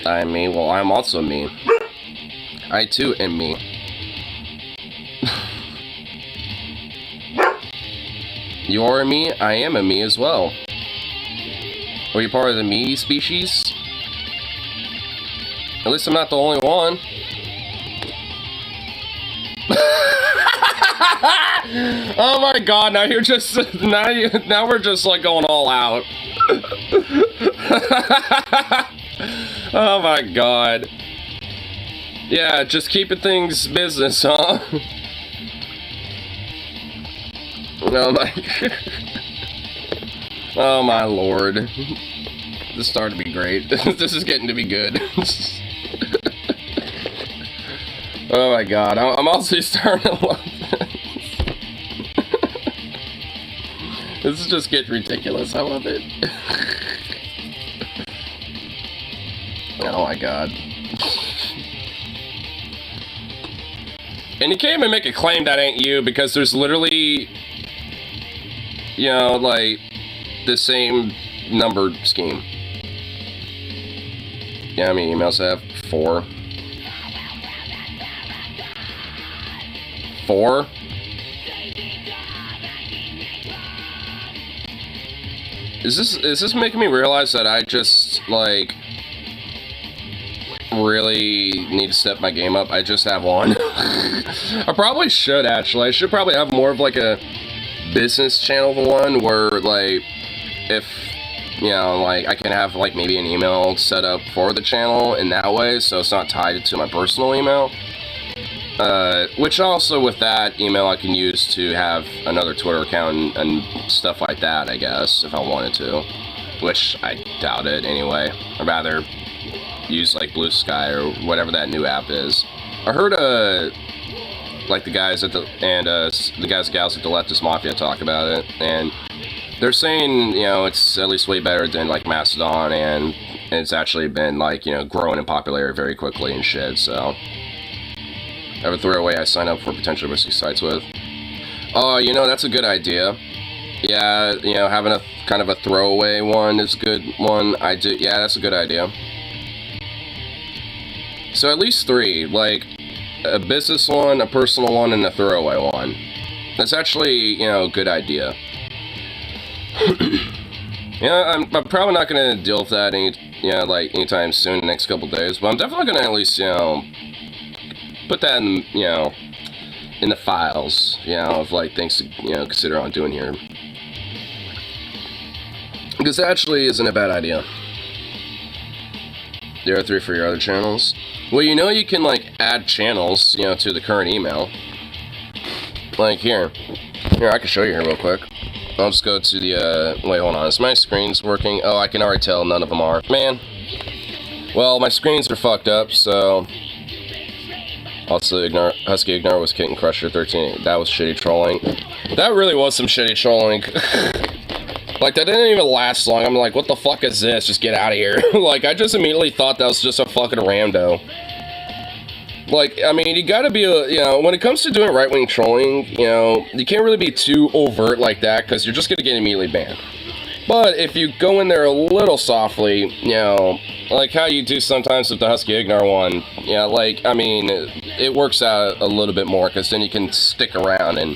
I mean, well, I'm also me. I too am me. You are a me, I am a me as well. Are you part of the me species? At least I'm not the only one. Oh my god, now you're just now we're just like going all out. Oh my god. Yeah, just keeping things business, huh? Oh my oh my lord. This started to be great. This is getting to be good. Oh my god, I'm also starting to love this. This is just getting ridiculous. I love it. Oh my god. And you can't even make a claim that ain't you, because there's literally, you know, like, the same number scheme. Yeah, I mean, emails have 4. 4? Is this making me realize that I just, like, really need to step my game up? I just have 1. I probably should, actually. I should probably have more of, like, a business channel one where, like, if, you know, like, I can have, like, maybe an email set up for the channel in that way, so it's not tied to my personal email. Which also, with that email, I can use to have another Twitter account and stuff like that, I guess, if I wanted to. Which I doubt it, anyway. I'd rather use, like, Blue Sky or whatever that new app is. I heard, like, the guys at the guys and gals at the Leftist Mafia talk about it, and they're saying, you know, it's at least way better than, like, Mastodon, and it's actually been, like, you know, growing in popularity very quickly and shit, so... I have a throwaway I sign up for potentially risky sites with. Oh, you know, that's a good idea. Yeah, you know, having a kind of a throwaway one is a good one. Yeah, that's a good idea. So at least 3, like, a business one, a personal one, and a throwaway one. That's actually, you know, a good idea. Yeah, I'm probably not going to deal with that anytime soon, the next couple days, but I'm definitely going to at least, you know, put that in, you know, in the files, you know, of, like, things to, you know, consider on doing here. Because that actually isn't a bad idea. There are 3 for your other channels. Well, you know, you can, like, add channels, you know, to the current email. Like, here, I can show you here real quick. I'll just go to the, wait, hold on, is my screen's working? Oh, I can already tell none of them are. Man. Well, my screens are fucked up, so... Also, Husky Ignore was Kitten Crusher 13. That was shitty trolling. That really was some shitty trolling. Like, that didn't even last long. I'm like, what the fuck is this? Just get out of here. Like, I just immediately thought that was just a fucking rando. Like, I mean, you gotta be, you know, when it comes to doing right-wing trolling, you know, you can't really be too overt like that, because you're just gonna get immediately banned. But if you go in there a little softly, you know, like how you do sometimes with the Husky Ignore one, yeah, like, I mean, it works out a little bit more, because then you can stick around and,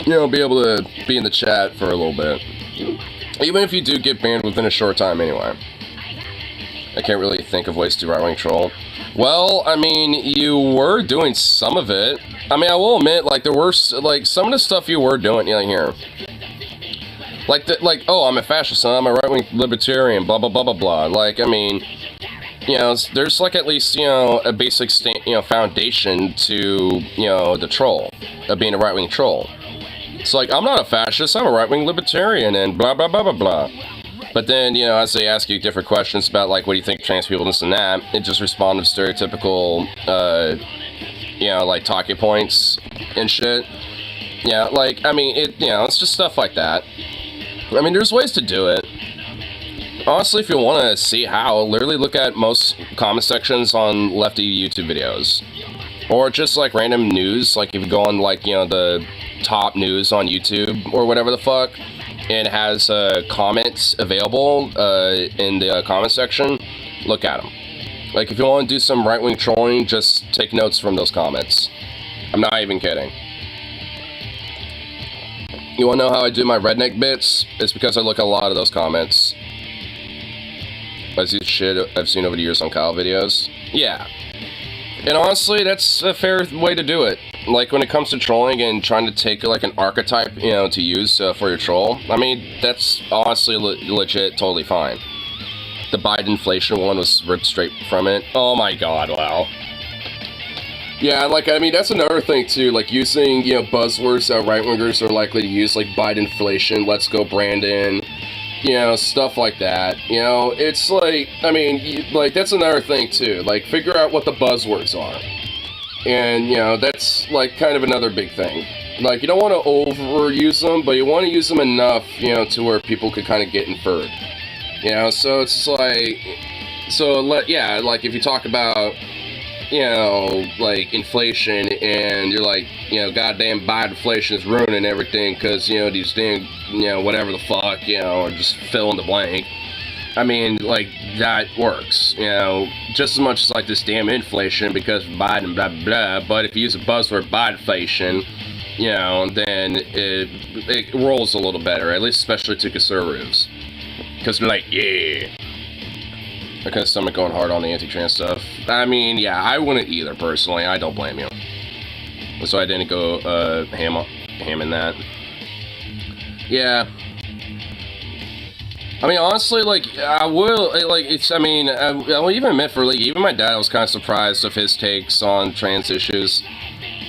you know, be able to be in the chat for a little bit. Even if you do get banned within a short time anyway. I can't really think of ways to right-wing troll. Well, I mean, you were doing some of it. I mean, I will admit, like, there were, like, some of the stuff you were doing, you know, here. Like, oh, I'm a fascist, I'm a right-wing libertarian, blah, blah, blah, blah, blah. Like, I mean, you know, there's, like, at least, you know, a basic, foundation to, you know, the troll, of being a right-wing troll. It's like, I'm not a fascist, I'm a right-wing libertarian, and blah, blah, blah, blah, blah. But then, you know, as they ask you different questions about, like, what do you think of trans people, this and that, it just responds with stereotypical, you know, like, talking points and shit. Yeah, like, I mean, you know, it's just stuff like that. I mean, there's ways to do it. Honestly, if you want to see how, literally look at most comment sections on lefty YouTube videos. Or just like random news, like if you go on like, you know, the top news on YouTube or whatever the fuck, and it has comments available in the comment section, look at them. Like if you want to do some right-wing trolling, just take notes from those comments. I'm not even kidding. You want to know how I do my redneck bits? It's because I look at a lot of those comments. I see shit I've seen over the years on Kyle videos. Yeah. And honestly, that's a fair way to do it. Like, when it comes to trolling and trying to take, like, an archetype, you know, to use for your troll, I mean, that's honestly legit totally fine. The Biden inflation one was ripped straight from it. Oh my god, wow. Yeah, like, I mean, that's another thing, too. Like, using, you know, buzzwords that right-wingers are likely to use, like Biden inflation, let's go Brandon, you know, stuff like that. You know, it's like, I mean, like, that's another thing, too. Like, figure out what the buzzwords are. And, you know, that's, like, kind of another big thing. Like, you don't want to overuse them, but you want to use them enough, you know, to where people could kind of get inferred. You know, so it's like, yeah, like, if you talk about, you know, like, inflation, and you're like, you know, goddamn Biden inflation is ruining everything, because, you know, these damn, you know, whatever the fuck, you know, or just fill in the blank. I mean, like, that works, you know, just as much as, like, this damn inflation because of Biden, blah, blah, blah, but if you use a buzzword, Bidenflation, you know, then it rolls a little better, at least especially to conservatives, because they're like, yeah. I kind of stomach going hard on the anti-trans stuff. I mean, yeah, I wouldn't either, personally. I don't blame you. So I didn't go ham in that. Yeah. I mean, honestly, like, I will, like, it's, I mean, I will even admit for, like, even my dad was kind of surprised of his takes on trans issues.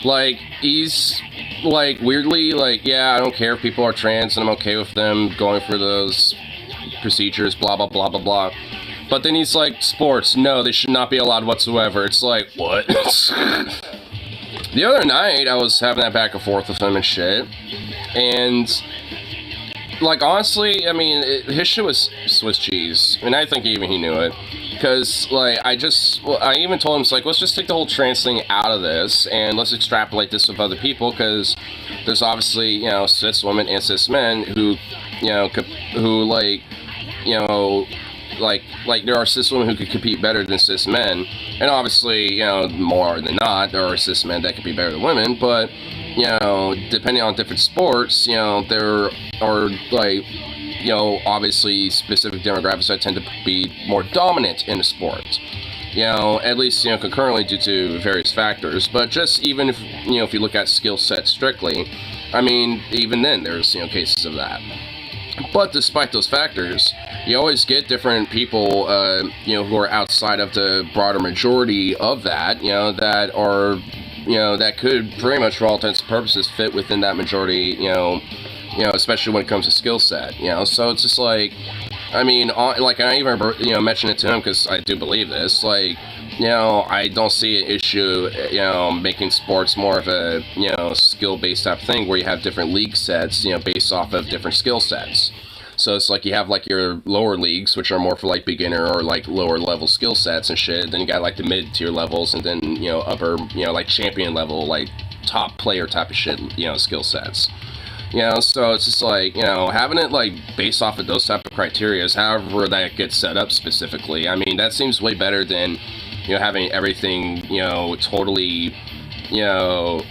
Like, he's, like, weirdly, like, yeah, I don't care if people are trans, and I'm okay with them going for those procedures, blah, blah, blah, blah, blah. But then he's like, sports, no, they should not be allowed whatsoever. It's like, what? The other night, I was having that back and forth with him and shit. And, like, honestly, I mean, his shit was Swiss cheese. And I think even he knew it. Because, like, I even told him, it's like, let's just take the whole trans thing out of this. And let's extrapolate this with other people. Because there's obviously, you know, cis women and cis men who, you know, like, you know, like there are cis women who could compete better than cis men, and obviously, you know, more than not, there are cis men that could be better than women, but, you know, depending on different sports, you know, there are, like, you know, obviously specific demographics that tend to be more dominant in the sport, you know, at least, you know, concurrently due to various factors. But just even if, you know, if you look at skill set strictly, I mean, even then there's, you know, cases of that. But despite those factors, you always get different people, you know, who are outside of the broader majority of that, you know, that are, you know, that could pretty much for all intents and purposes fit within that majority, you know, especially when it comes to skill set, you know. So it's just like, I mean, like, I even, you know, mentioned it to him because I do believe this, like, you know, I don't see an issue, you know, making sports more of a, you know, skill-based type thing where you have different league sets, you know, based off of different skill sets. So it's like you have, like, your lower leagues, which are more for, like, beginner or, like, lower-level skill sets and shit. Then you got, like, the mid-tier levels, and then, you know, upper, you know, like, champion level, like, top player type of shit, you know, skill sets. You know, so it's just like, you know, having it, like, based off of those type of criteria, however that gets set up specifically, I mean, that seems way better than, you know, having everything, you know, totally, you know,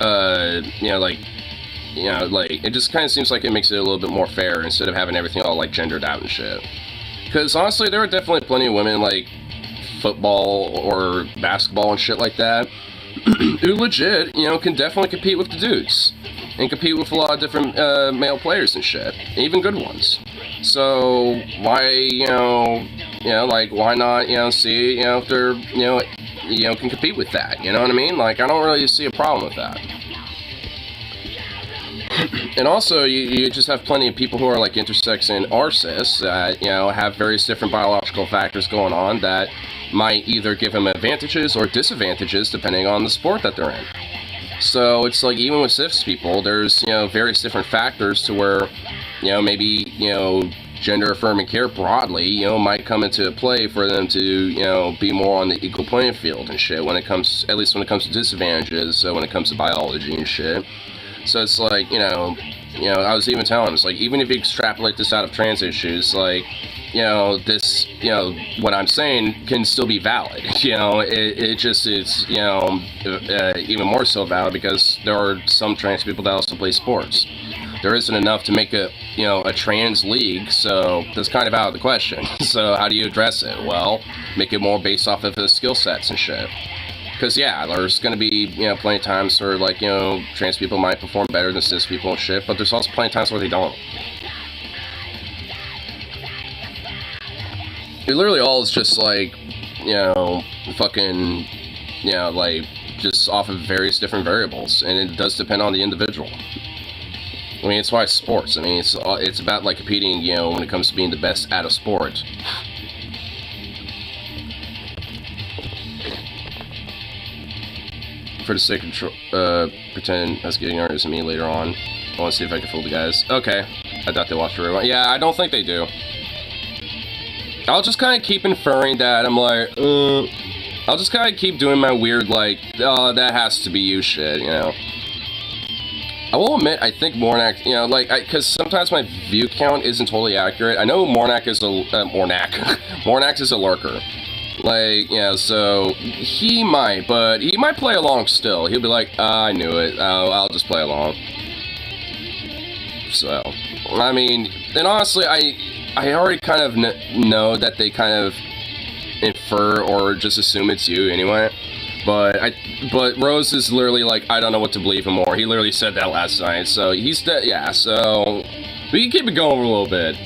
like, it just kind of seems like it makes it a little bit more fair instead of having everything all, like, gendered out and shit. Because, honestly, there are definitely plenty of women, like, football or basketball and shit like that, who legit, you know, can definitely compete with the dudes. And compete with a lot of different male players and shit, even good ones. So why, you know, like, why not, you know, see, you know, if they're, you know, can compete with that, you know what I mean? Like, I don't really see a problem with that. And also, you just have plenty of people who are, like, intersex and are cis that, you know, have various different biological factors going on that might either give them advantages or disadvantages depending on the sport that they're in. So it's like, even with cis people, there's, you know, various different factors to where, you know, maybe, you know, gender affirming care broadly, you know, might come into play for them to, you know, be more on the equal playing field and shit when it comes, at least when it comes to disadvantages, so when it comes to biology and shit. So it's like, you know, I was even telling him, it's like, even if you extrapolate this out of trans issues, like, you know, this, you know, what I'm saying can still be valid. You know, it just is, you know, even more so valid because there are some trans people that also play sports. There isn't enough to make a, you know, a trans league, so that's kind of out of the question. So how do you address it? Well, make it more based off of the skill sets and shit. Because, yeah, there's going to be, you know, plenty of times where, like, you know, trans people might perform better than cis people and shit, but there's also plenty of times where they don't. It literally all is just, like, you know, fucking, you know, like, just off of various different variables, and it does depend on the individual. I mean, it's why it's sports. I mean, it's about, like, competing, you know, when it comes to being the best at a sport. For the sake of pretend us getting artists and me later on. I want to see if I can fool the guys. Okay. I thought they watched the rewind. Yeah, I don't think they do. I'll just kind of keep inferring that. I'm like, I'll just kind of keep doing my weird, like, oh, that has to be you shit, you know. I will admit, I think Mornak, you know, like, because sometimes my view count isn't totally accurate. I know Mornak is a, Mornak is a lurker. Like, yeah, so he might, but he might play along still. He'll be like, I knew it, I'll just play along. So, I mean, and honestly, I already kind of know that they kind of infer or just assume it's you anyway. But Rose is literally like, I don't know what to believe him more. He literally said that last night, so he's yeah, so we can keep it going for a little bit.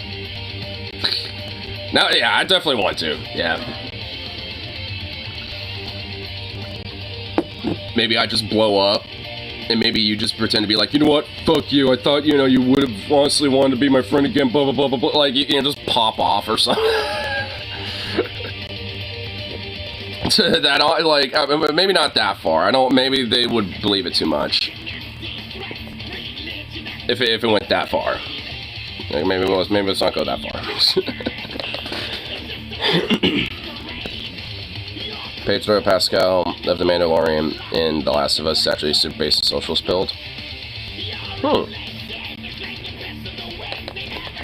Now, yeah, I definitely want to, yeah. Maybe I just blow up, and maybe you just pretend to be like, you know what, fuck you, I thought, you know, you would have honestly wanted to be my friend again, blah, blah, blah, blah, blah, like, you know, just pop off or something. That, like, maybe not that far, maybe they would believe it too much. If it went that far. Like, maybe let's not go that far. Pedro Pascal of The Mandalorian in The Last of Us actually super based social spilled.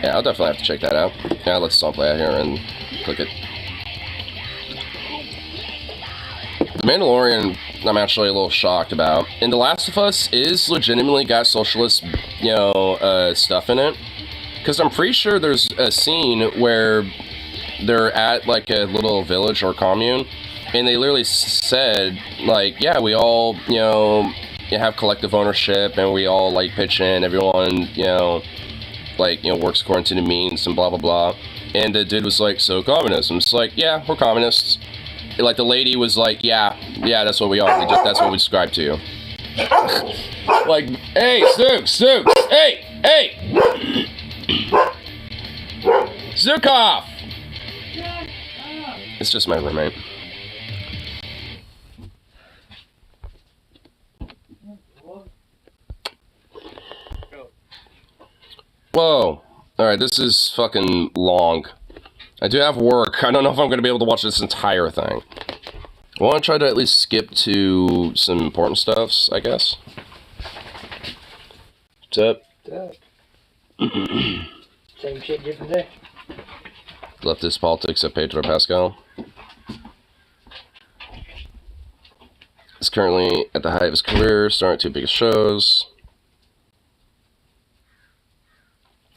Yeah, I'll definitely have to check that out. Yeah, let's stop play out here and click it. The Mandalorian, I'm actually a little shocked about. And The Last of Us is legitimately got socialist, you know, stuff in it. Because I'm pretty sure there's a scene where they're at, like, a little village or commune, and they literally said, like, yeah, we all, you know, have collective ownership, and we all, like, pitch in, everyone, you know, like, you know, works according to the means, and blah, blah, blah. And the dude was like, so communism. It's like, yeah, we're communists. And, like, the lady was like, yeah, that's what we are. That's what we describe to you. Like, hey, Stooks, hey! Zukov! It's just my roommate. Whoa. Alright, this is fucking long. I do have work. I don't know if I'm going to be able to watch this entire thing. I want to try to at least skip to some important stuffs, I guess. What's up? Same shit, different day. Leftist politics of Pedro Pascal. He's currently at the height of his career, starring 2 biggest shows.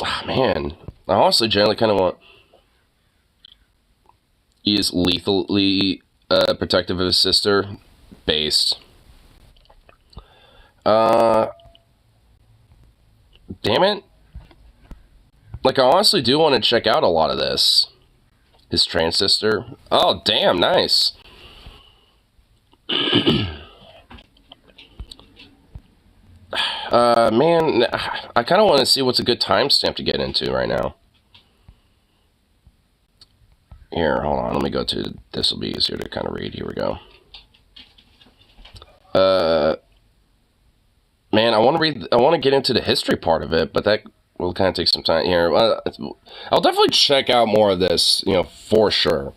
Ah, man. I honestly generally kind of want... He is lethally protective of his sister. Based. Damn it. Like, I honestly do want to check out a lot of this. His trans sister. Oh, damn, nice. Man, I kind of want to see what's a good timestamp to get into right now. Here, hold on, let me go to, this will be easier to kind of read, here we go. Man, I want to get into the history part of it, but that, we'll kind of take some time here. I'll definitely check out more of this, you know, for sure.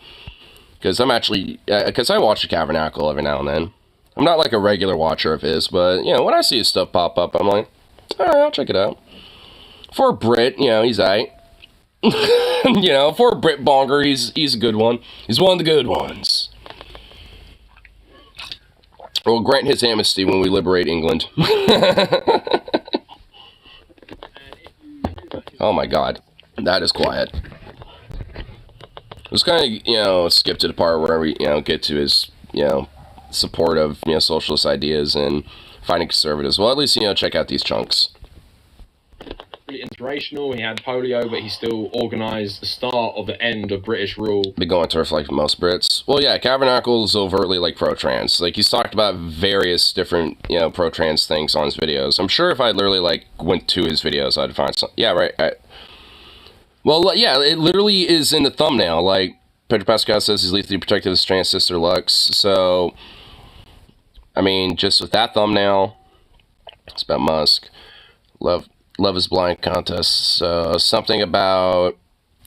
Because I'm actually, because I watch the Cavernacle every now and then. I'm not like a regular watcher of his, but, you know, when I see his stuff pop up, I'm like, alright, I'll check it out. For a Brit, you know, he's aight. You know, for a Brit bonger, he's a good one. He's one of the good ones. We'll grant his amnesty when we liberate England. Oh my god. That is quiet. Let's kind of, you know, skip to the part where we, you know, get to his, you know, support of, you know, socialist ideas and fighting conservatives. Well, at least, you know, check out these chunks. Really inspirational. He had polio, but he still organised the start of the end of British rule. Been going to reflect most Brits. Well, yeah, Cavernacle's overtly, like, pro-trans. Like, he's talked about various different, you know, pro-trans things on his videos. I'm sure if I literally, like, went to his videos, I'd find some... Yeah, right. Well, yeah, it literally is in the thumbnail. Like, Pedro Pascal says he's lethally protective of his trans sister Lux. So, I mean, just with that thumbnail, it's about Musk. Love is Blind contest. So, something about,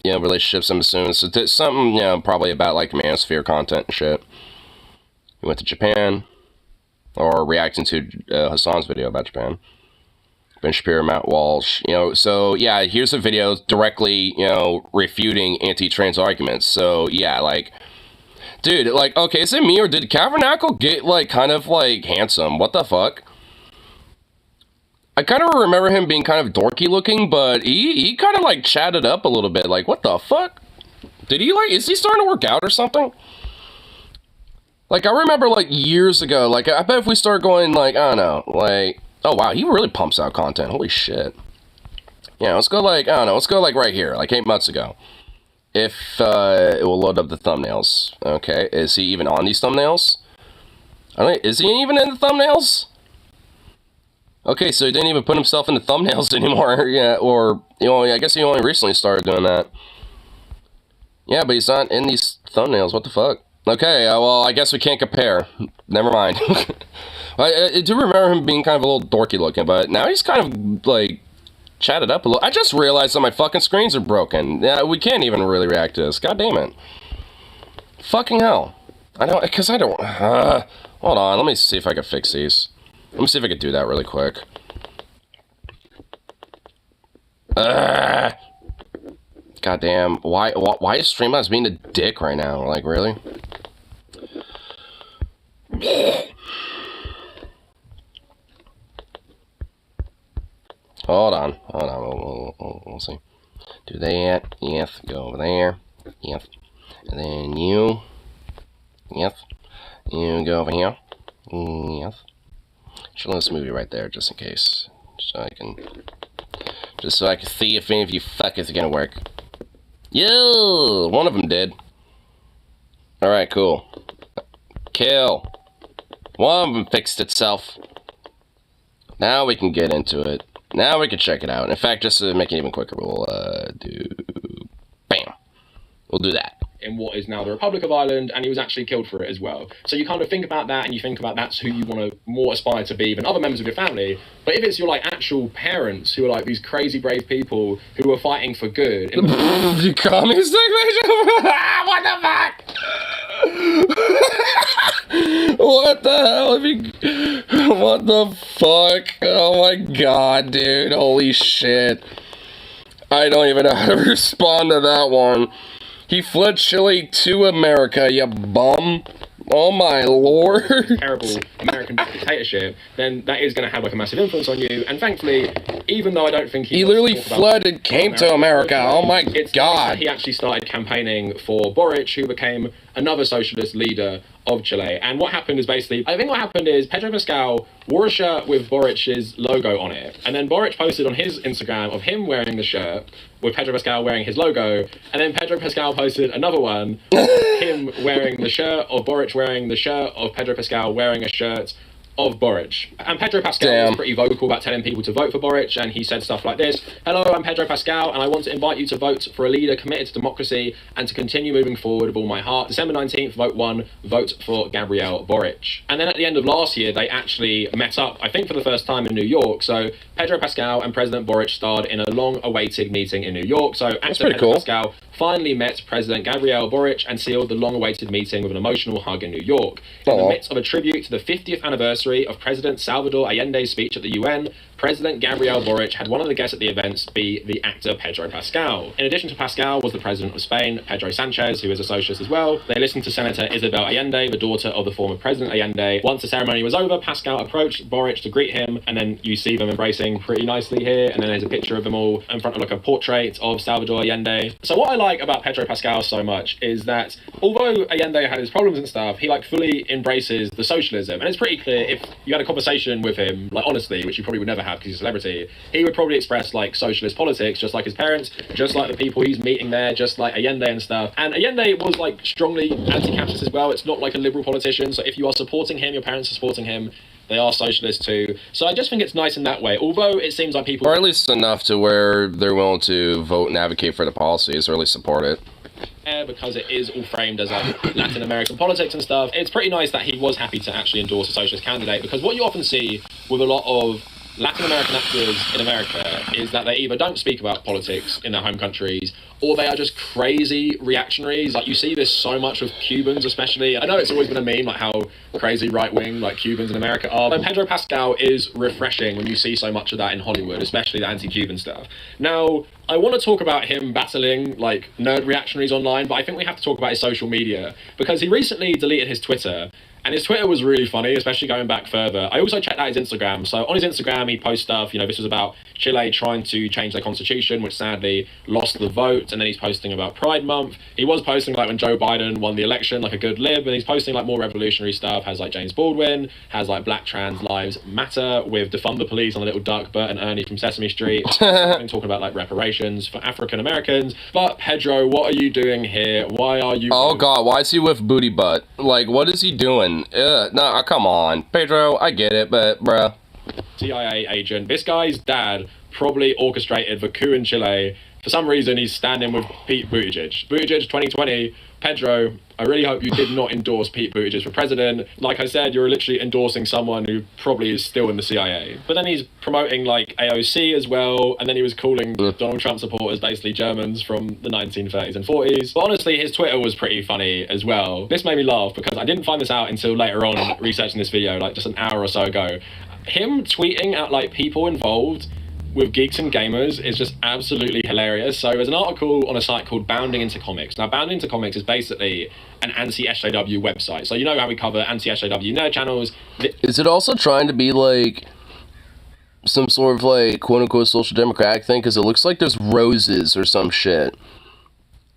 you know, relationships, I'm assuming. So, something, you know, probably about, like, manosphere content and shit. He went to Japan. Or reacting to Hassan's video about Japan. Ben Shapiro, Matt Walsh, you know, so, yeah, here's a video directly, you know, refuting anti-trans arguments. So, yeah, like, dude, like, okay, is it me, or did Cavernacle get, like, kind of, like, handsome? What the fuck? I kind of remember him being kind of dorky looking, but he kind of, like, chatted up a little bit. Like, what the fuck? Did he, like, is he starting to work out or something? Like, I remember, like, years ago, like, I bet if we start going, like, I don't know, like... Oh, wow, he really pumps out content. Holy shit. Yeah, let's go, like, I don't know, let's go, like, right here, like 8 months ago. If, it will load up the thumbnails. Okay, is he even on these thumbnails? I don't, is he even in the thumbnails? Okay, so he didn't even put himself in the thumbnails anymore. Yeah, or, you know, I guess he only recently started doing that. Yeah, but he's not in these thumbnails. What the fuck? Okay, well, I guess we can't compare. Never mind. I do remember him being kind of a little dorky looking, but now he's kind of, like, chatted up a little. I just realized that my fucking screens are broken. Yeah, we can't even really react to this. God damn it. Fucking hell. I don't, because I don't, hold on, let me see if I can fix these. Let me see if I can do that really quick. God damn, why is Streamlabs being a dick right now? Like, really? Hold on, we'll see. Do that, yes, go over there, yes, and then you, yes, you go over here, yes. Should let this movie right there, just in case, so I can see if any of you fuckers are gonna work. Yo, one of them did. All right, cool. Kill. One of them fixed itself. Now we can get into it. Now we can check it out. In fact, just to make it even quicker, we'll do... Bam. We'll do that. In what is now the Republic of Ireland, and he was actually killed for it as well. So you kind of think about that, and you think about that's who you want to more aspire to be than other members of your family. But if it's your, like, actual parents who are, like, these crazy brave people who are fighting for good... You communist what the fuck? What the hell? What the fuck? Oh my god, dude. Holy shit. I don't even know how to respond to that one. He fled Chile to America, you bum. Oh my lord. Terrible American dictatorship, then that is going to have, like, a massive influence on you. And thankfully, even though I don't think he literally fled and came to America. Oh my god. He actually started campaigning for Boric, who became another socialist leader of Chile. And what happened is basically, I think what happened is Pedro Pascal wore a shirt with Boric's logo on it. And then Boric posted on his Instagram of him wearing the shirt with Pedro Pascal wearing his logo. And then Pedro Pascal posted another one, him wearing the shirt of Boric wearing the shirt of Pedro Pascal wearing a shirt of Boric. And Pedro Pascal was pretty vocal about telling people to vote for Boric, and he said stuff like this: "Hello, I'm Pedro Pascal, and I want to invite you to vote for a leader committed to democracy and to continue moving forward with all my heart. December 19th, vote 1, vote for Gabriel Boric." And then at the end of last year, they actually met up, I think for the first time in New York. So Pedro Pascal and President Boric starred in a long-awaited meeting in New York. So actor Pedro Pascal finally met President Gabriel Boric and sealed the long-awaited meeting with an emotional hug in New York. In the midst of a tribute to the 50th anniversary of President Salvador Allende's speech at the UN, President Gabriel Boric had one of the guests at the events be the actor Pedro Pascal. In addition to Pascal was the president of Spain, Pedro Sanchez, who is a socialist as well. They listened to Senator Isabel Allende, the daughter of the former President Allende. Once the ceremony was over, Pascal approached Boric to greet him, and then you see them embracing pretty nicely here, and then there's a picture of them all in front of like a portrait of Salvador Allende. So what I like about Pedro Pascal so much is that although Allende had his problems and stuff, he like fully embraces the socialism, and it's pretty clear if you had a conversation with him, like honestly, which you probably would never have because he's a celebrity, he would probably express like socialist politics just like his parents, just like the people he's meeting there, just like Allende and stuff. And Allende was like strongly anti-capitalist as well. It's not like a liberal politician, so if you are supporting him, your parents are supporting him, they are socialists too. So I just think it's nice in that way, although it seems like people... Or at least enough to where they're willing to vote and advocate for the policies, or at least support it. Because it is all framed as like Latin American politics and stuff. It's pretty nice that he was happy to actually endorse a socialist candidate, because what you often see with a lot of Latin American actors in America is that they either don't speak about politics in their home countries, or they are just crazy reactionaries. Like you see this so much with Cubans especially. I know it's always been a meme like how crazy right-wing like Cubans in America are, but Pedro Pascal is refreshing when you see so much of that in Hollywood, especially the anti-Cuban stuff. Now, I want to talk about him battling like nerd reactionaries online, but I think we have to talk about his social media, because he recently deleted his Twitter. And his Twitter was really funny, especially going back further. I also checked out his Instagram. So on his Instagram, he posts stuff, you know, this was about Chile trying to change their constitution, which sadly lost the vote. And then he's posting about Pride Month. He was posting like when Joe Biden won the election, like a good lib. And he's posting like more revolutionary stuff, has like James Baldwin, has like Black Trans Lives Matter with Defund the Police on a little duck, Bert and Ernie from Sesame Street. Talking about like reparations for African Americans. But Pedro, what are you doing here? Why are you... Oh God, why is he with booty butt? Like, what is he doing? No, come on. Pedro, I get it, but bruh. CIA agent. This guy's dad probably orchestrated the coup in Chile. For some reason, he's standing with Pete Buttigieg. Buttigieg 2020. Pedro, I really hope you did not endorse Pete Buttigieg for president. Like I said, you're literally endorsing someone who probably is still in the CIA. But then he's promoting like AOC as well, and then he was calling Donald Trump supporters basically Germans from the 1930s and 40s. But honestly, his Twitter was pretty funny as well. This made me laugh because I didn't find this out until later on researching this video, like just an hour or so ago. Him tweeting at like people involved with geeks and gamers is just absolutely hilarious. So there's an article on a site called Bounding Into Comics. Now, Bounding Into Comics is basically an anti-SJW website. So you know how we cover anti-SJW nerd channels. Is it also trying to be like some sort of like quote-unquote social democratic thing? Because it looks like there's roses or some shit.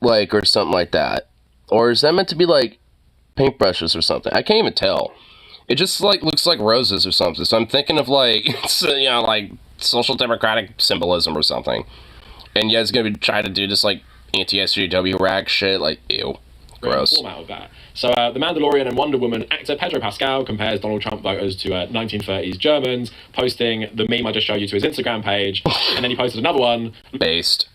Like, or something like that. Or is that meant to be like paintbrushes or something? I can't even tell. It just like looks like roses or something. So I'm thinking of like, you know, like social democratic symbolism or something. And yeah, it's gonna be trying to do this like anti-SJW rag shit. Like, ew, gross. Format of that. So The Mandalorian and Wonder Woman actor Pedro Pascal compares Donald Trump voters to 1930s Germans, posting the meme I just showed you to his Instagram page, and then he posted another one. Based.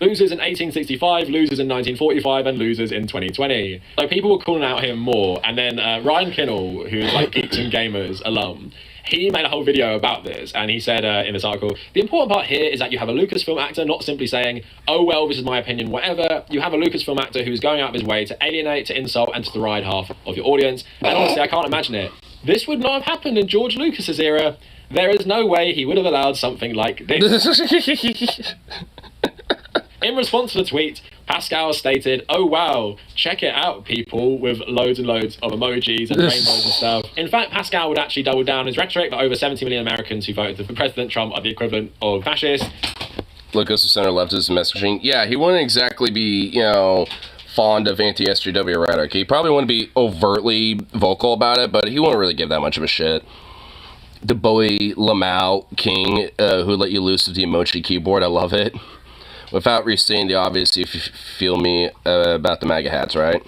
Losers in 1865, losers in 1945, and losers in 2020. So people were calling out him more, and then Ryan Kinnell, who's like Geeks and Gamers alum, he made a whole video about this, and he said in this article, the important part here is that you have a Lucasfilm actor not simply saying, oh well, this is my opinion, whatever. You have a Lucasfilm actor who's going out of his way to alienate, to insult, and to deride half of your audience. And honestly, I can't imagine it. This would not have happened in George Lucas's era. There is no way he would have allowed something like this. In response to the tweet, Pascal stated, oh wow, check it out, people, with loads and loads of emojis and rainbows and stuff. In fact, Pascal would actually double down his rhetoric that over 70 million Americans who voted for President Trump are the equivalent of fascists. Lucas, the center leftist messaging. Yeah, he wouldn't exactly be, you know, fond of anti-SJW rhetoric. He probably wouldn't be overtly vocal about it, but he wouldn't really give that much of a shit. The boy Lamau King, who let you loose with the emoji keyboard, I love it. Without restating the obvious, if you feel me, about the MAGA hats, right?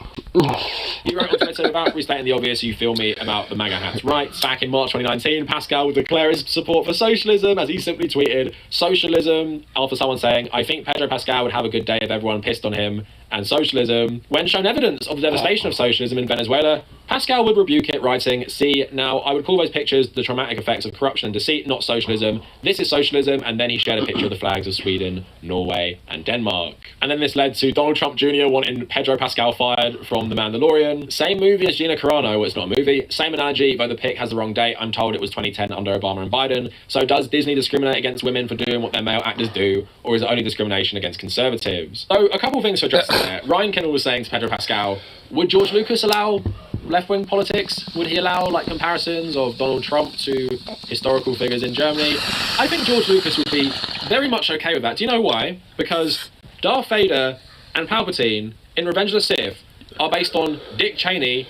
He wrote on Twitter about restating the obvious, you feel me about the MAGA hats, right? Back in March 2019, Pascal would declare his support for socialism as he simply tweeted, socialism, after someone saying, I think Pedro Pascal would have a good day if everyone pissed on him, and socialism. When shown evidence of the devastation of socialism in Venezuela, Pascal would rebuke it, writing, see, now I would call those pictures the traumatic effects of corruption and deceit, not socialism. This is socialism, and then he shared a picture of the flags of Sweden, Norway, and Denmark. And then this led to Donald Trump Jr. wanting Pedro Pascal fired from The Mandalorian. Same movie as Gina Carano, well, it's not a movie. Same analogy, though the pic has the wrong date. I'm told it was 2010 under Obama and Biden. So does Disney discriminate against women for doing what their male actors do, or is it only discrimination against conservatives? So a couple of things to address there. Ryan Kendall was saying to Pedro Pascal, would George Lucas allow left-wing politics? Would he allow like comparisons of Donald Trump to historical figures in Germany? I think George Lucas would be very much okay with that. Do you know why? Because Darth Vader and Palpatine in Revenge of the Sith are based on Dick Cheney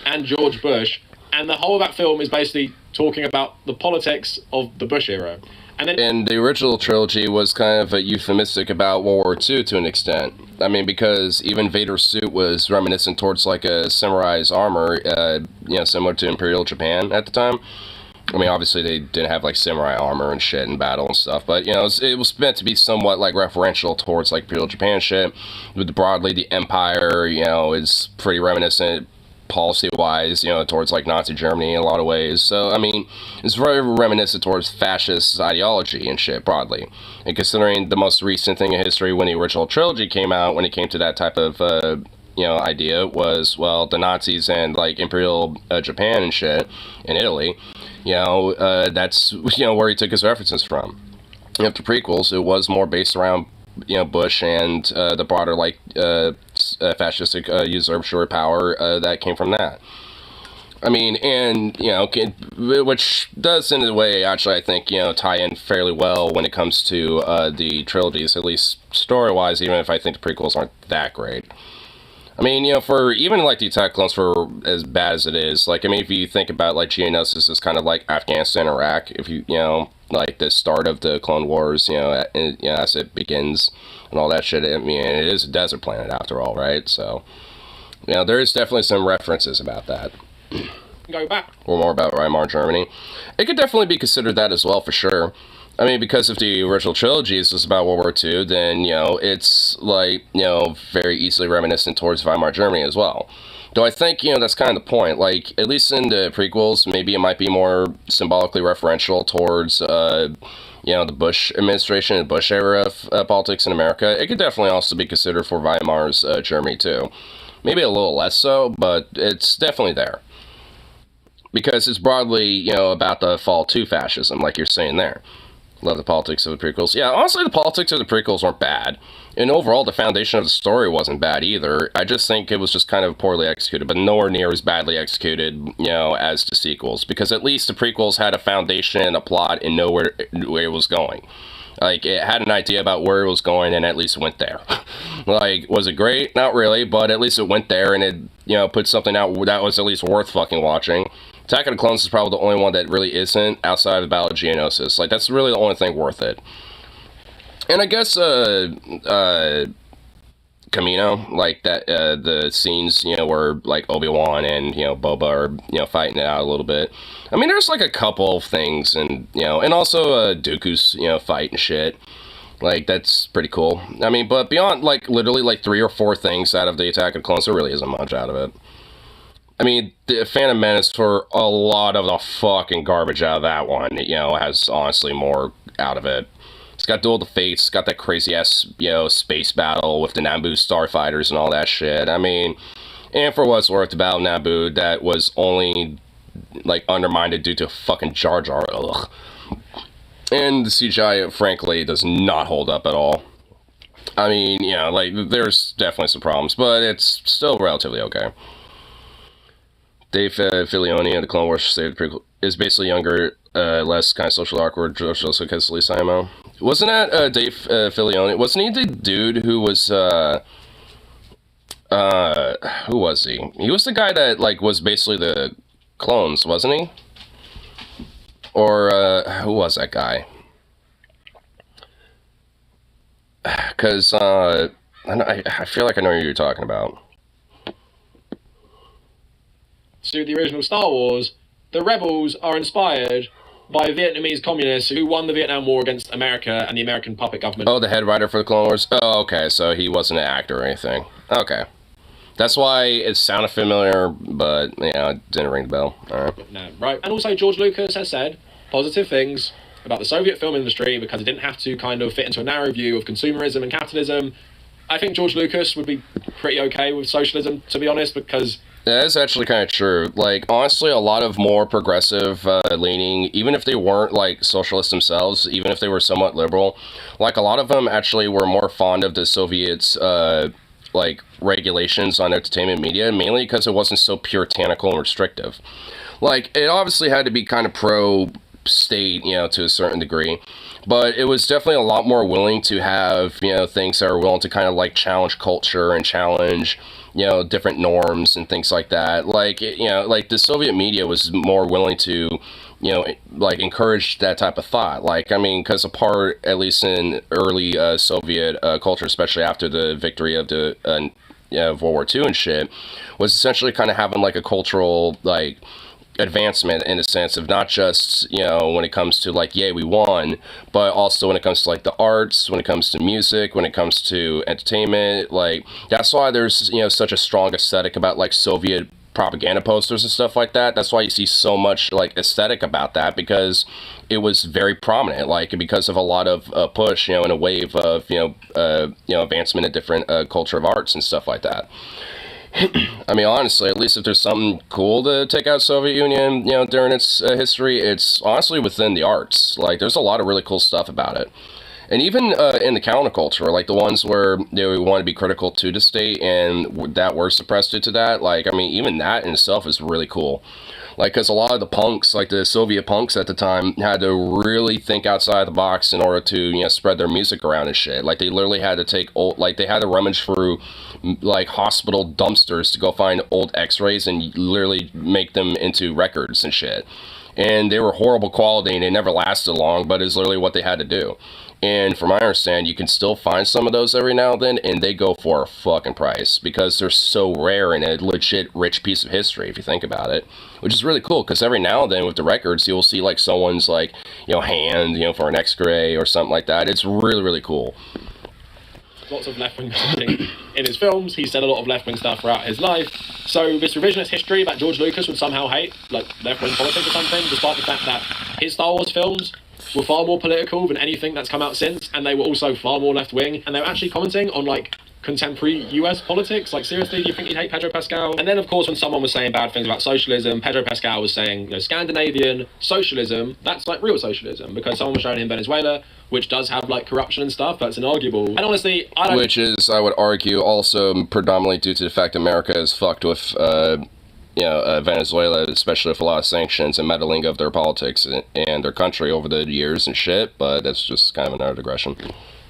and George Bush, and the whole of that film is basically talking about the politics of the Bush era. And the original trilogy was kind of euphemistic about World War II to an extent. I mean, because even Vader's suit was reminiscent towards like a samurai's armor, similar to Imperial Japan at the time. I mean, obviously they didn't have like samurai armor and shit in battle and stuff, but it was meant to be somewhat like referential towards like Imperial Japan shit. With broadly the Empire, is pretty reminiscent policy-wise, towards like Nazi Germany in a lot of ways. So, I mean, it's very reminiscent towards fascist ideology and shit broadly. And considering the most recent thing in history when the original trilogy came out, when it came to that type of, idea was, well, the Nazis and like Imperial Japan and shit in Italy, that's, where he took his references from. The prequels, it was more based around Bush and the broader like fascistic usurpatory power that came from that. I mean, and which does in a way actually I think tie in fairly well when it comes to the trilogies, at least story-wise, even if I think the prequels aren't that great. I mean, for even like the attack clones, for as bad as it is, like, I mean, if you think about like Geonosis is kind of like Afghanistan, Iraq, if you like the start of the Clone Wars, as it begins and all that shit. I mean, it is a desert planet after all, right? So, there is definitely some references about that. Go back. Or more about Weimar Germany. It could definitely be considered that as well, for sure. I mean, because if the original trilogy is about World War II, then, it's like, very easily reminiscent towards Weimar Germany as well. Though I think, that's kind of the point. Like, at least in the prequels, maybe it might be more symbolically referential towards, the Bush administration and Bush era of politics in America. It could definitely also be considered for Weimar's Germany, too. Maybe a little less so, but it's definitely there. Because it's broadly, about the fall to fascism, like you're saying there. Love the politics of the prequels. Yeah, honestly, the politics of the prequels weren't bad. And overall, the foundation of the story wasn't bad either. I just think it was just kind of poorly executed, but nowhere near as badly executed, as the sequels. Because at least the prequels had a foundation and a plot and know where it was going. Like, it had an idea about where it was going and at least went there. Like, was it great? Not really, but at least it went there and it, put something out that was at least worth fucking watching. Attack of the Clones is probably the only one that really isn't outside of the Battle of Geonosis. Like, that's really the only thing worth it. And I guess, Camino, like, that, the scenes, where, like, Obi-Wan and, Boba are, fighting it out a little bit. I mean, there's, like, a couple of things, and, and also, Dooku's, fight and shit. Like, that's pretty cool. I mean, but beyond, like, literally, like, 3 or 4 things out of the Attack of the Clones, there really isn't much out of it. I mean, the Phantom Menace, for a lot of the fucking garbage out of that one, has honestly more out of it. It's got Duel of the Fates, it's got that crazy-ass, space battle with the Naboo starfighters and all that shit. I mean, and for what's worth, the Battle of Naboo, that was only, like, undermined due to fucking Jar Jar, ugh. And the CGI, frankly, does not hold up at all. I mean, like, there's definitely some problems, but it's still relatively okay. Dave Filoni of the Clone Wars is basically younger, less kind of social awkward, just like Lee Simo. Wasn't that Dave Filoni? Wasn't he the dude who was who was he? He was the guy that like was basically the clones, wasn't he? Or who was that guy? Because I feel like I know who you're talking about. To the original Star Wars, the rebels are inspired by Vietnamese communists who won the Vietnam War against America and the American puppet government. Oh, the head writer for the Clone Wars? Oh, okay, so he wasn't an actor or anything. Okay. That's why it sounded familiar, but, yeah, it didn't ring the bell. Alright. No, right. And also, George Lucas has said positive things about the Soviet film industry because it didn't have to kind of fit into a narrow view of consumerism and capitalism. I think George Lucas would be pretty okay with socialism, to be honest, because... That is actually kind of true. Like, honestly, a lot of more progressive leaning, even if they weren't, like, socialists themselves, even if they were somewhat liberal, like, a lot of them actually were more fond of the Soviets' like, regulations on entertainment media, mainly because it wasn't so puritanical and restrictive. Like, it obviously had to be kind of pro-state, you know, to a certain degree, but it was definitely a lot more willing to have, you know, things that are willing to kind of, like, challenge culture and challenge, you know, different norms and things like that. Like, you know, like, the Soviet media was more willing to, you know, like, encourage that type of thought. Like, I mean, because a part, at least in early Soviet culture, especially after the victory of the World War II and shit, was essentially kind of having, like, a cultural, like, advancement in the sense of not just, you know, when it comes to, like, yay, we won, but also when it comes to, like, the arts, when it comes to music, when it comes to entertainment. Like, that's why there's, you know, such a strong aesthetic about, like, Soviet propaganda posters and stuff like that. That's why you see so much, like, aesthetic about that, because it was very prominent, like, because of a lot of push, you know, and a wave of, you know, advancement in different culture of arts and stuff like that. I mean, honestly, at least if there's something cool to take out Soviet Union, you know, during its history, it's honestly within the arts. Like, there's a lot of really cool stuff about it. And even in the counterculture, like the ones where they want to be critical to the state and that were suppressed due to that, like, I mean, even that in itself is really cool. Like, because a lot of the punks, like the Soviet punks at the time, had to really think outside the box in order to, you know, spread their music around and shit. Like, they literally had to take old, like, they had to rummage through, like, hospital dumpsters to go find old x-rays and literally make them into records and shit. And they were horrible quality and they never lasted long, but it's literally what they had to do. And from my understanding, you can still find some of those every now and then, and they go for a fucking price because they're so rare and a legit rich piece of history, if you think about it. Which is really cool, because every now and then with the records, you'll see, like, someone's, like, you know, hand, you know, for an x-ray or something like that. It's really, really cool. Lots of left-wing messaging in his films. He said a lot of left-wing stuff throughout his life. So this revisionist history that George Lucas would somehow hate, like, left-wing politics or something, despite the fact that his Star Wars films were far more political than anything that's come out since, and they were also far more left-wing, and they were actually commenting on, like, contemporary US politics. Like, seriously, do you think he'd hate Pedro Pascal? And then, of course, when someone was saying bad things about socialism, Pedro Pascal was saying, you know, Scandinavian socialism, that's, like, real socialism, because someone was showing him Venezuela, which does have, like, corruption and stuff. That's inarguable. And honestly, I don't... Which is, I would argue, also predominantly due to the fact America is fucked with, you know, Venezuela, especially with a lot of sanctions and meddling of their politics and their country over the years and shit, but that's just kind of another digression.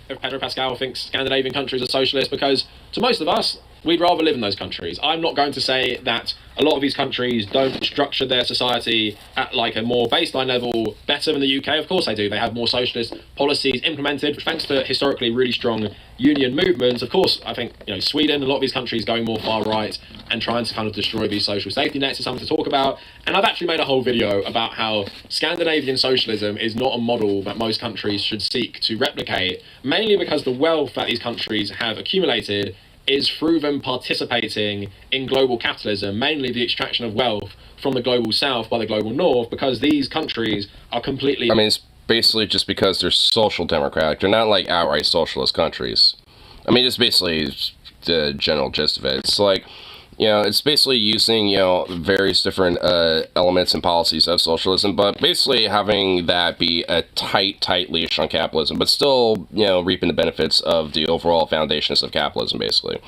If Pedro Pascal thinks Scandinavian countries are socialist, because to most of us, we'd rather live in those countries. I'm not going to say that a lot of these countries don't structure their society at, like, a more baseline level better than the UK. Of course they do. They have more socialist policies implemented, which, thanks to historically really strong union movements. Of course, I think, you know, Sweden, a lot of these countries going more far right and trying to kind of destroy these social safety nets is something to talk about. And I've actually made a whole video about how Scandinavian socialism is not a model that most countries should seek to replicate, mainly because the wealth that these countries have accumulated is through them participating in global capitalism, mainly the extraction of wealth from the global south by the global north, because these countries are completely... I mean, it's basically just because they're social democratic. They're not, like, outright socialist countries. I mean, it's basically the general gist of it. It's like, you know, it's basically using, you know, various different elements and policies of socialism, but basically having that be a tight leash on capitalism, but still, you know, reaping the benefits of the overall foundations of capitalism, basically.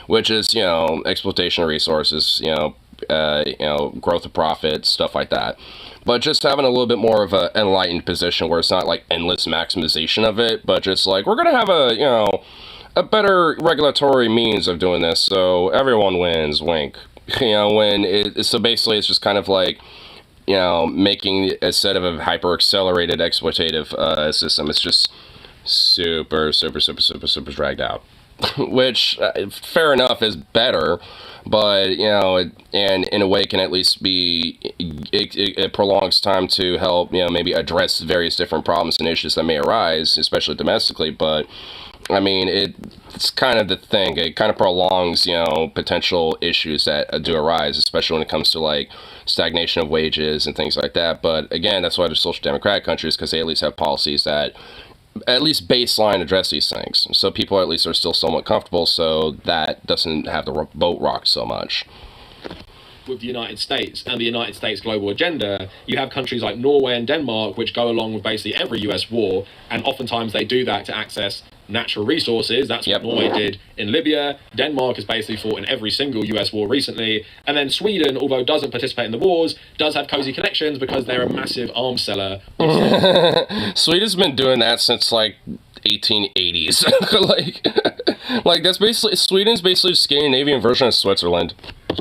Which is, you know, exploitation of resources, you know, growth of profit, stuff like that. But just having a little bit more of an enlightened position where it's not, like, endless maximization of it, but just, like, we're gonna have a, you know, a better regulatory means of doing this, so everyone wins, wink. You know, so basically it's just kind of like, you know, making, instead of a hyper-accelerated exploitative system, it's just super dragged out. Which, fair enough, is better, but, and in a way can at least be, it prolongs time to help, maybe address various different problems and issues that may arise, especially domestically, but, I mean, it's kind of the thing. It kind of prolongs, potential issues that do arise, especially when it comes to, like, stagnation of wages and things like that. But, again, that's why there's social democratic countries, because they at least have policies that at least baseline address these things. So people at least are still somewhat comfortable, so that doesn't have the boat rocked so much. With the United States and the United States global agenda, you have countries like Norway and Denmark which go along with basically every US war, and oftentimes they do that to access natural resources. That's what Norway did in Libya. Denmark has basically fought in every single US war recently. And then Sweden, although doesn't participate in the wars, does have cozy connections because they're a massive arms seller. Sweden's been doing that since like 1880s. like that's basically, Sweden's basically a Scandinavian version of Switzerland.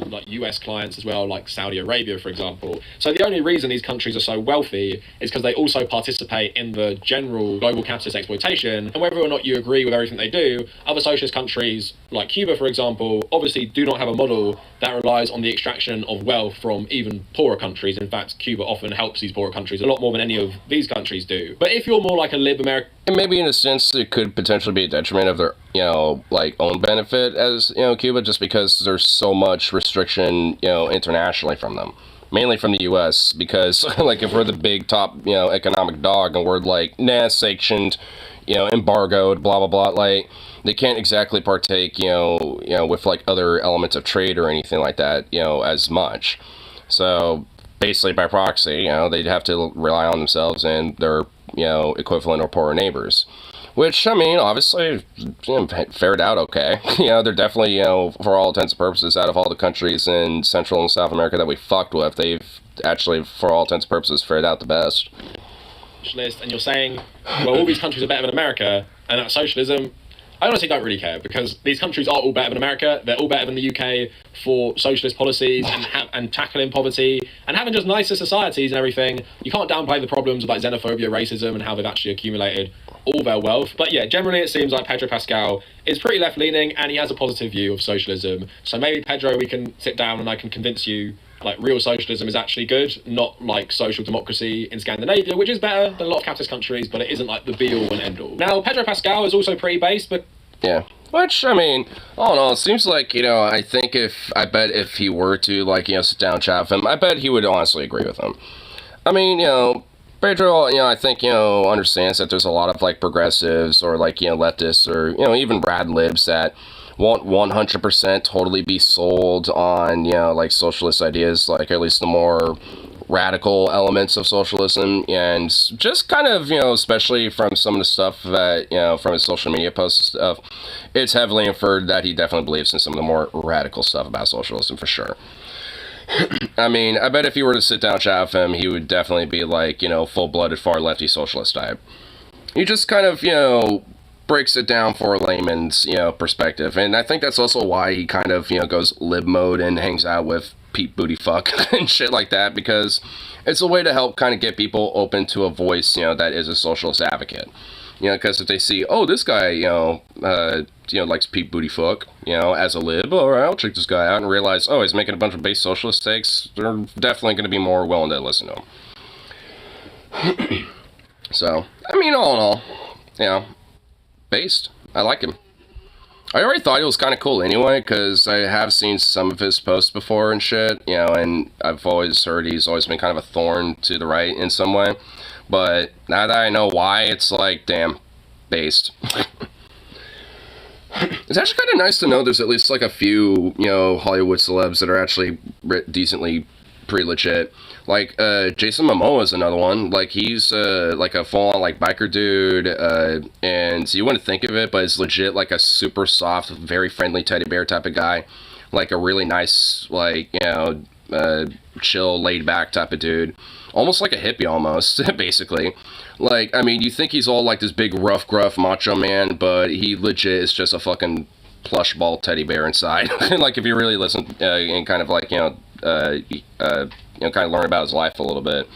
Like US clients as well, like Saudi Arabia, for example. So the only reason these countries are so wealthy is because they also participate in the general global capitalist exploitation. And whether or not you agree with everything they do, other socialist countries like Cuba, for example, obviously do not have a model that relies on the extraction of wealth from even poorer countries. In fact, Cuba often helps these poorer countries a lot more than any of these countries do. But if you're more like a lib American... And maybe in a sense it could potentially be a detriment of their, like own benefit as, Cuba, just because there's so much restriction, internationally from them. Mainly from the U.S., because, like, if we're the big top, economic dog and we're, like, sanctioned, embargoed, blah, blah, blah, like, they can't exactly partake, with, like, other elements of trade or anything like that, as much. So, basically, by proxy, they'd have to rely on themselves and their, equivalent or poorer neighbors. Which, I mean, obviously, fared out okay. They're definitely, for all intents and purposes, out of all the countries in Central and South America that we fucked with, they've actually, for all intents and purposes, fared out the best. And you're saying, well, all these countries are better than America, and that's socialism. I honestly don't really care, because these countries are all better than America. They're all better than the UK for socialist policies and tackling poverty and having just nicer societies and everything. You can't downplay the problems of like xenophobia, racism, and how they've actually accumulated all their wealth. But yeah, generally it seems like Pedro Pascal is pretty left-leaning and he has a positive view of socialism. So maybe, Pedro, we can sit down and I can convince you like real socialism is actually good, not like social democracy in Scandinavia, which is better than a lot of capitalist countries, but it isn't like the be-all and end-all. Now, Pedro Pascal is also pretty based, but... Yeah. Which, I mean, I don't know, it seems like, I bet if he were to, like, sit down and chat with him, I bet he would honestly agree with him. I mean, Pedro, I think, understands that there's a lot of, like, progressives or, like, leftists or, even rad libs that won't 100% totally be sold on, like, socialist ideas, like, at least the more radical elements of socialism, and just kind of, especially from some of the stuff that, from his social media posts and stuff, it's heavily inferred that he definitely believes in some of the more radical stuff about socialism, for sure. I mean, I bet if you were to sit down and chat with him, he would definitely be like, full-blooded far lefty socialist type. He just kind of, breaks it down for a layman's, perspective. And I think that's also why he kind of, goes lib mode and hangs out with Pete Bootyfuck and shit like that, because it's a way to help kind of get people open to a voice, that is a socialist advocate. Because if they see, oh, this guy, likes Pete Bootyfuck, as a lib, all right, I'll check this guy out, and realize, oh, he's making a bunch of base socialist takes, they're definitely going to be more willing to listen to him. So, I mean, all in all, based. I like him. I already thought he was kind of cool anyway, because I have seen some of his posts before and shit, and I've always heard he's always been kind of a thorn to the right in some way. But now that I know why, it's like, damn, based. It's actually kind of nice to know there's at least like a few, Hollywood celebs that are actually decently pretty legit. Like, Jason Momoa is another one. Like, he's, like a full-on, like, biker dude, and you wouldn't think of it, but it's legit, like, a super soft, very friendly teddy bear type of guy. Like, a really nice, like, chill, laid-back type of dude. Almost like a hippie, almost, basically. Like, I mean, you think he's all, like, this big, rough, gruff macho man, but he legit is just a fucking plush ball teddy bear inside. Like, if you really listen, and kind of, like, kind of learn about his life a little bit.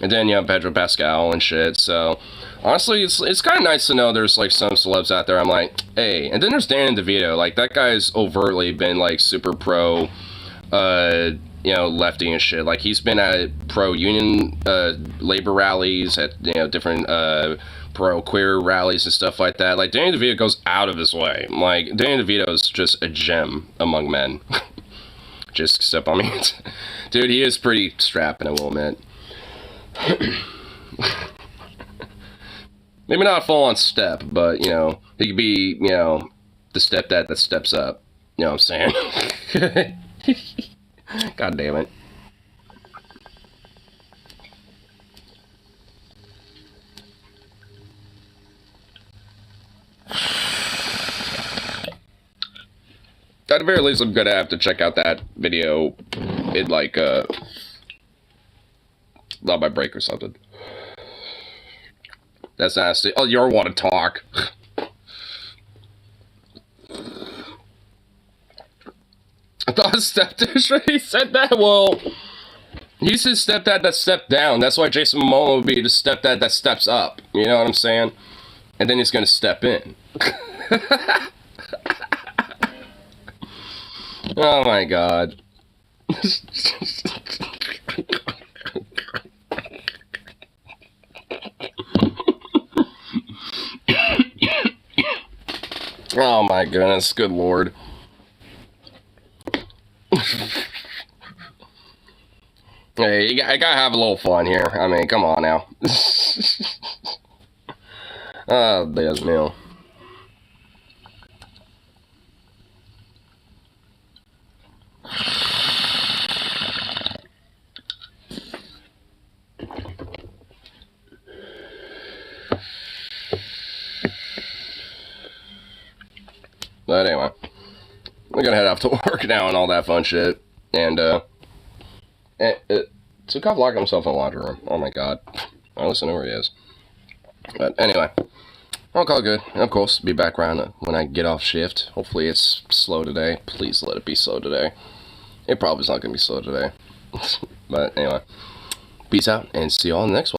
And then you have Pedro Pascal and shit. So honestly, it's kind of nice to know there's like some celebs out there. I'm like, hey. And then there's Danny DeVito. Like that guy's overtly been like super pro, you know, lefty and shit. Like he's been at pro union labor rallies, at different pro queer rallies and stuff like that. Like Danny DeVito goes out of his way. Like Danny DeVito is just a gem among men. Just step on me, dude. He is pretty strapping, I will admit. Maybe not a full-on step, but he could be the stepdad that steps up. You know what I'm saying? God damn it. At the very least, I'm gonna have to check out that video in like on my break or something. That's nasty. Oh, you want to talk? I thought stepdad. He said that. Well, he said stepdad that stepped down. That's why Jason Momoa would be the stepdad that steps up. You know what I'm saying? And then he's gonna step in. Oh my god. Oh my goodness, good lord. Hey, I gotta have a little fun here. I mean, come on now. Oh, there's Neil. But anyway, we're gonna head off to work now and all that fun shit. And, Sukov locked himself in the laundry room. Oh my god. I listen to where he is. But anyway, I'll call it good. And of course, be back around when I get off shift. Hopefully it's slow today. Please let it be slow today. It probably is not gonna be slow today. But anyway, peace out and see you all in the next one.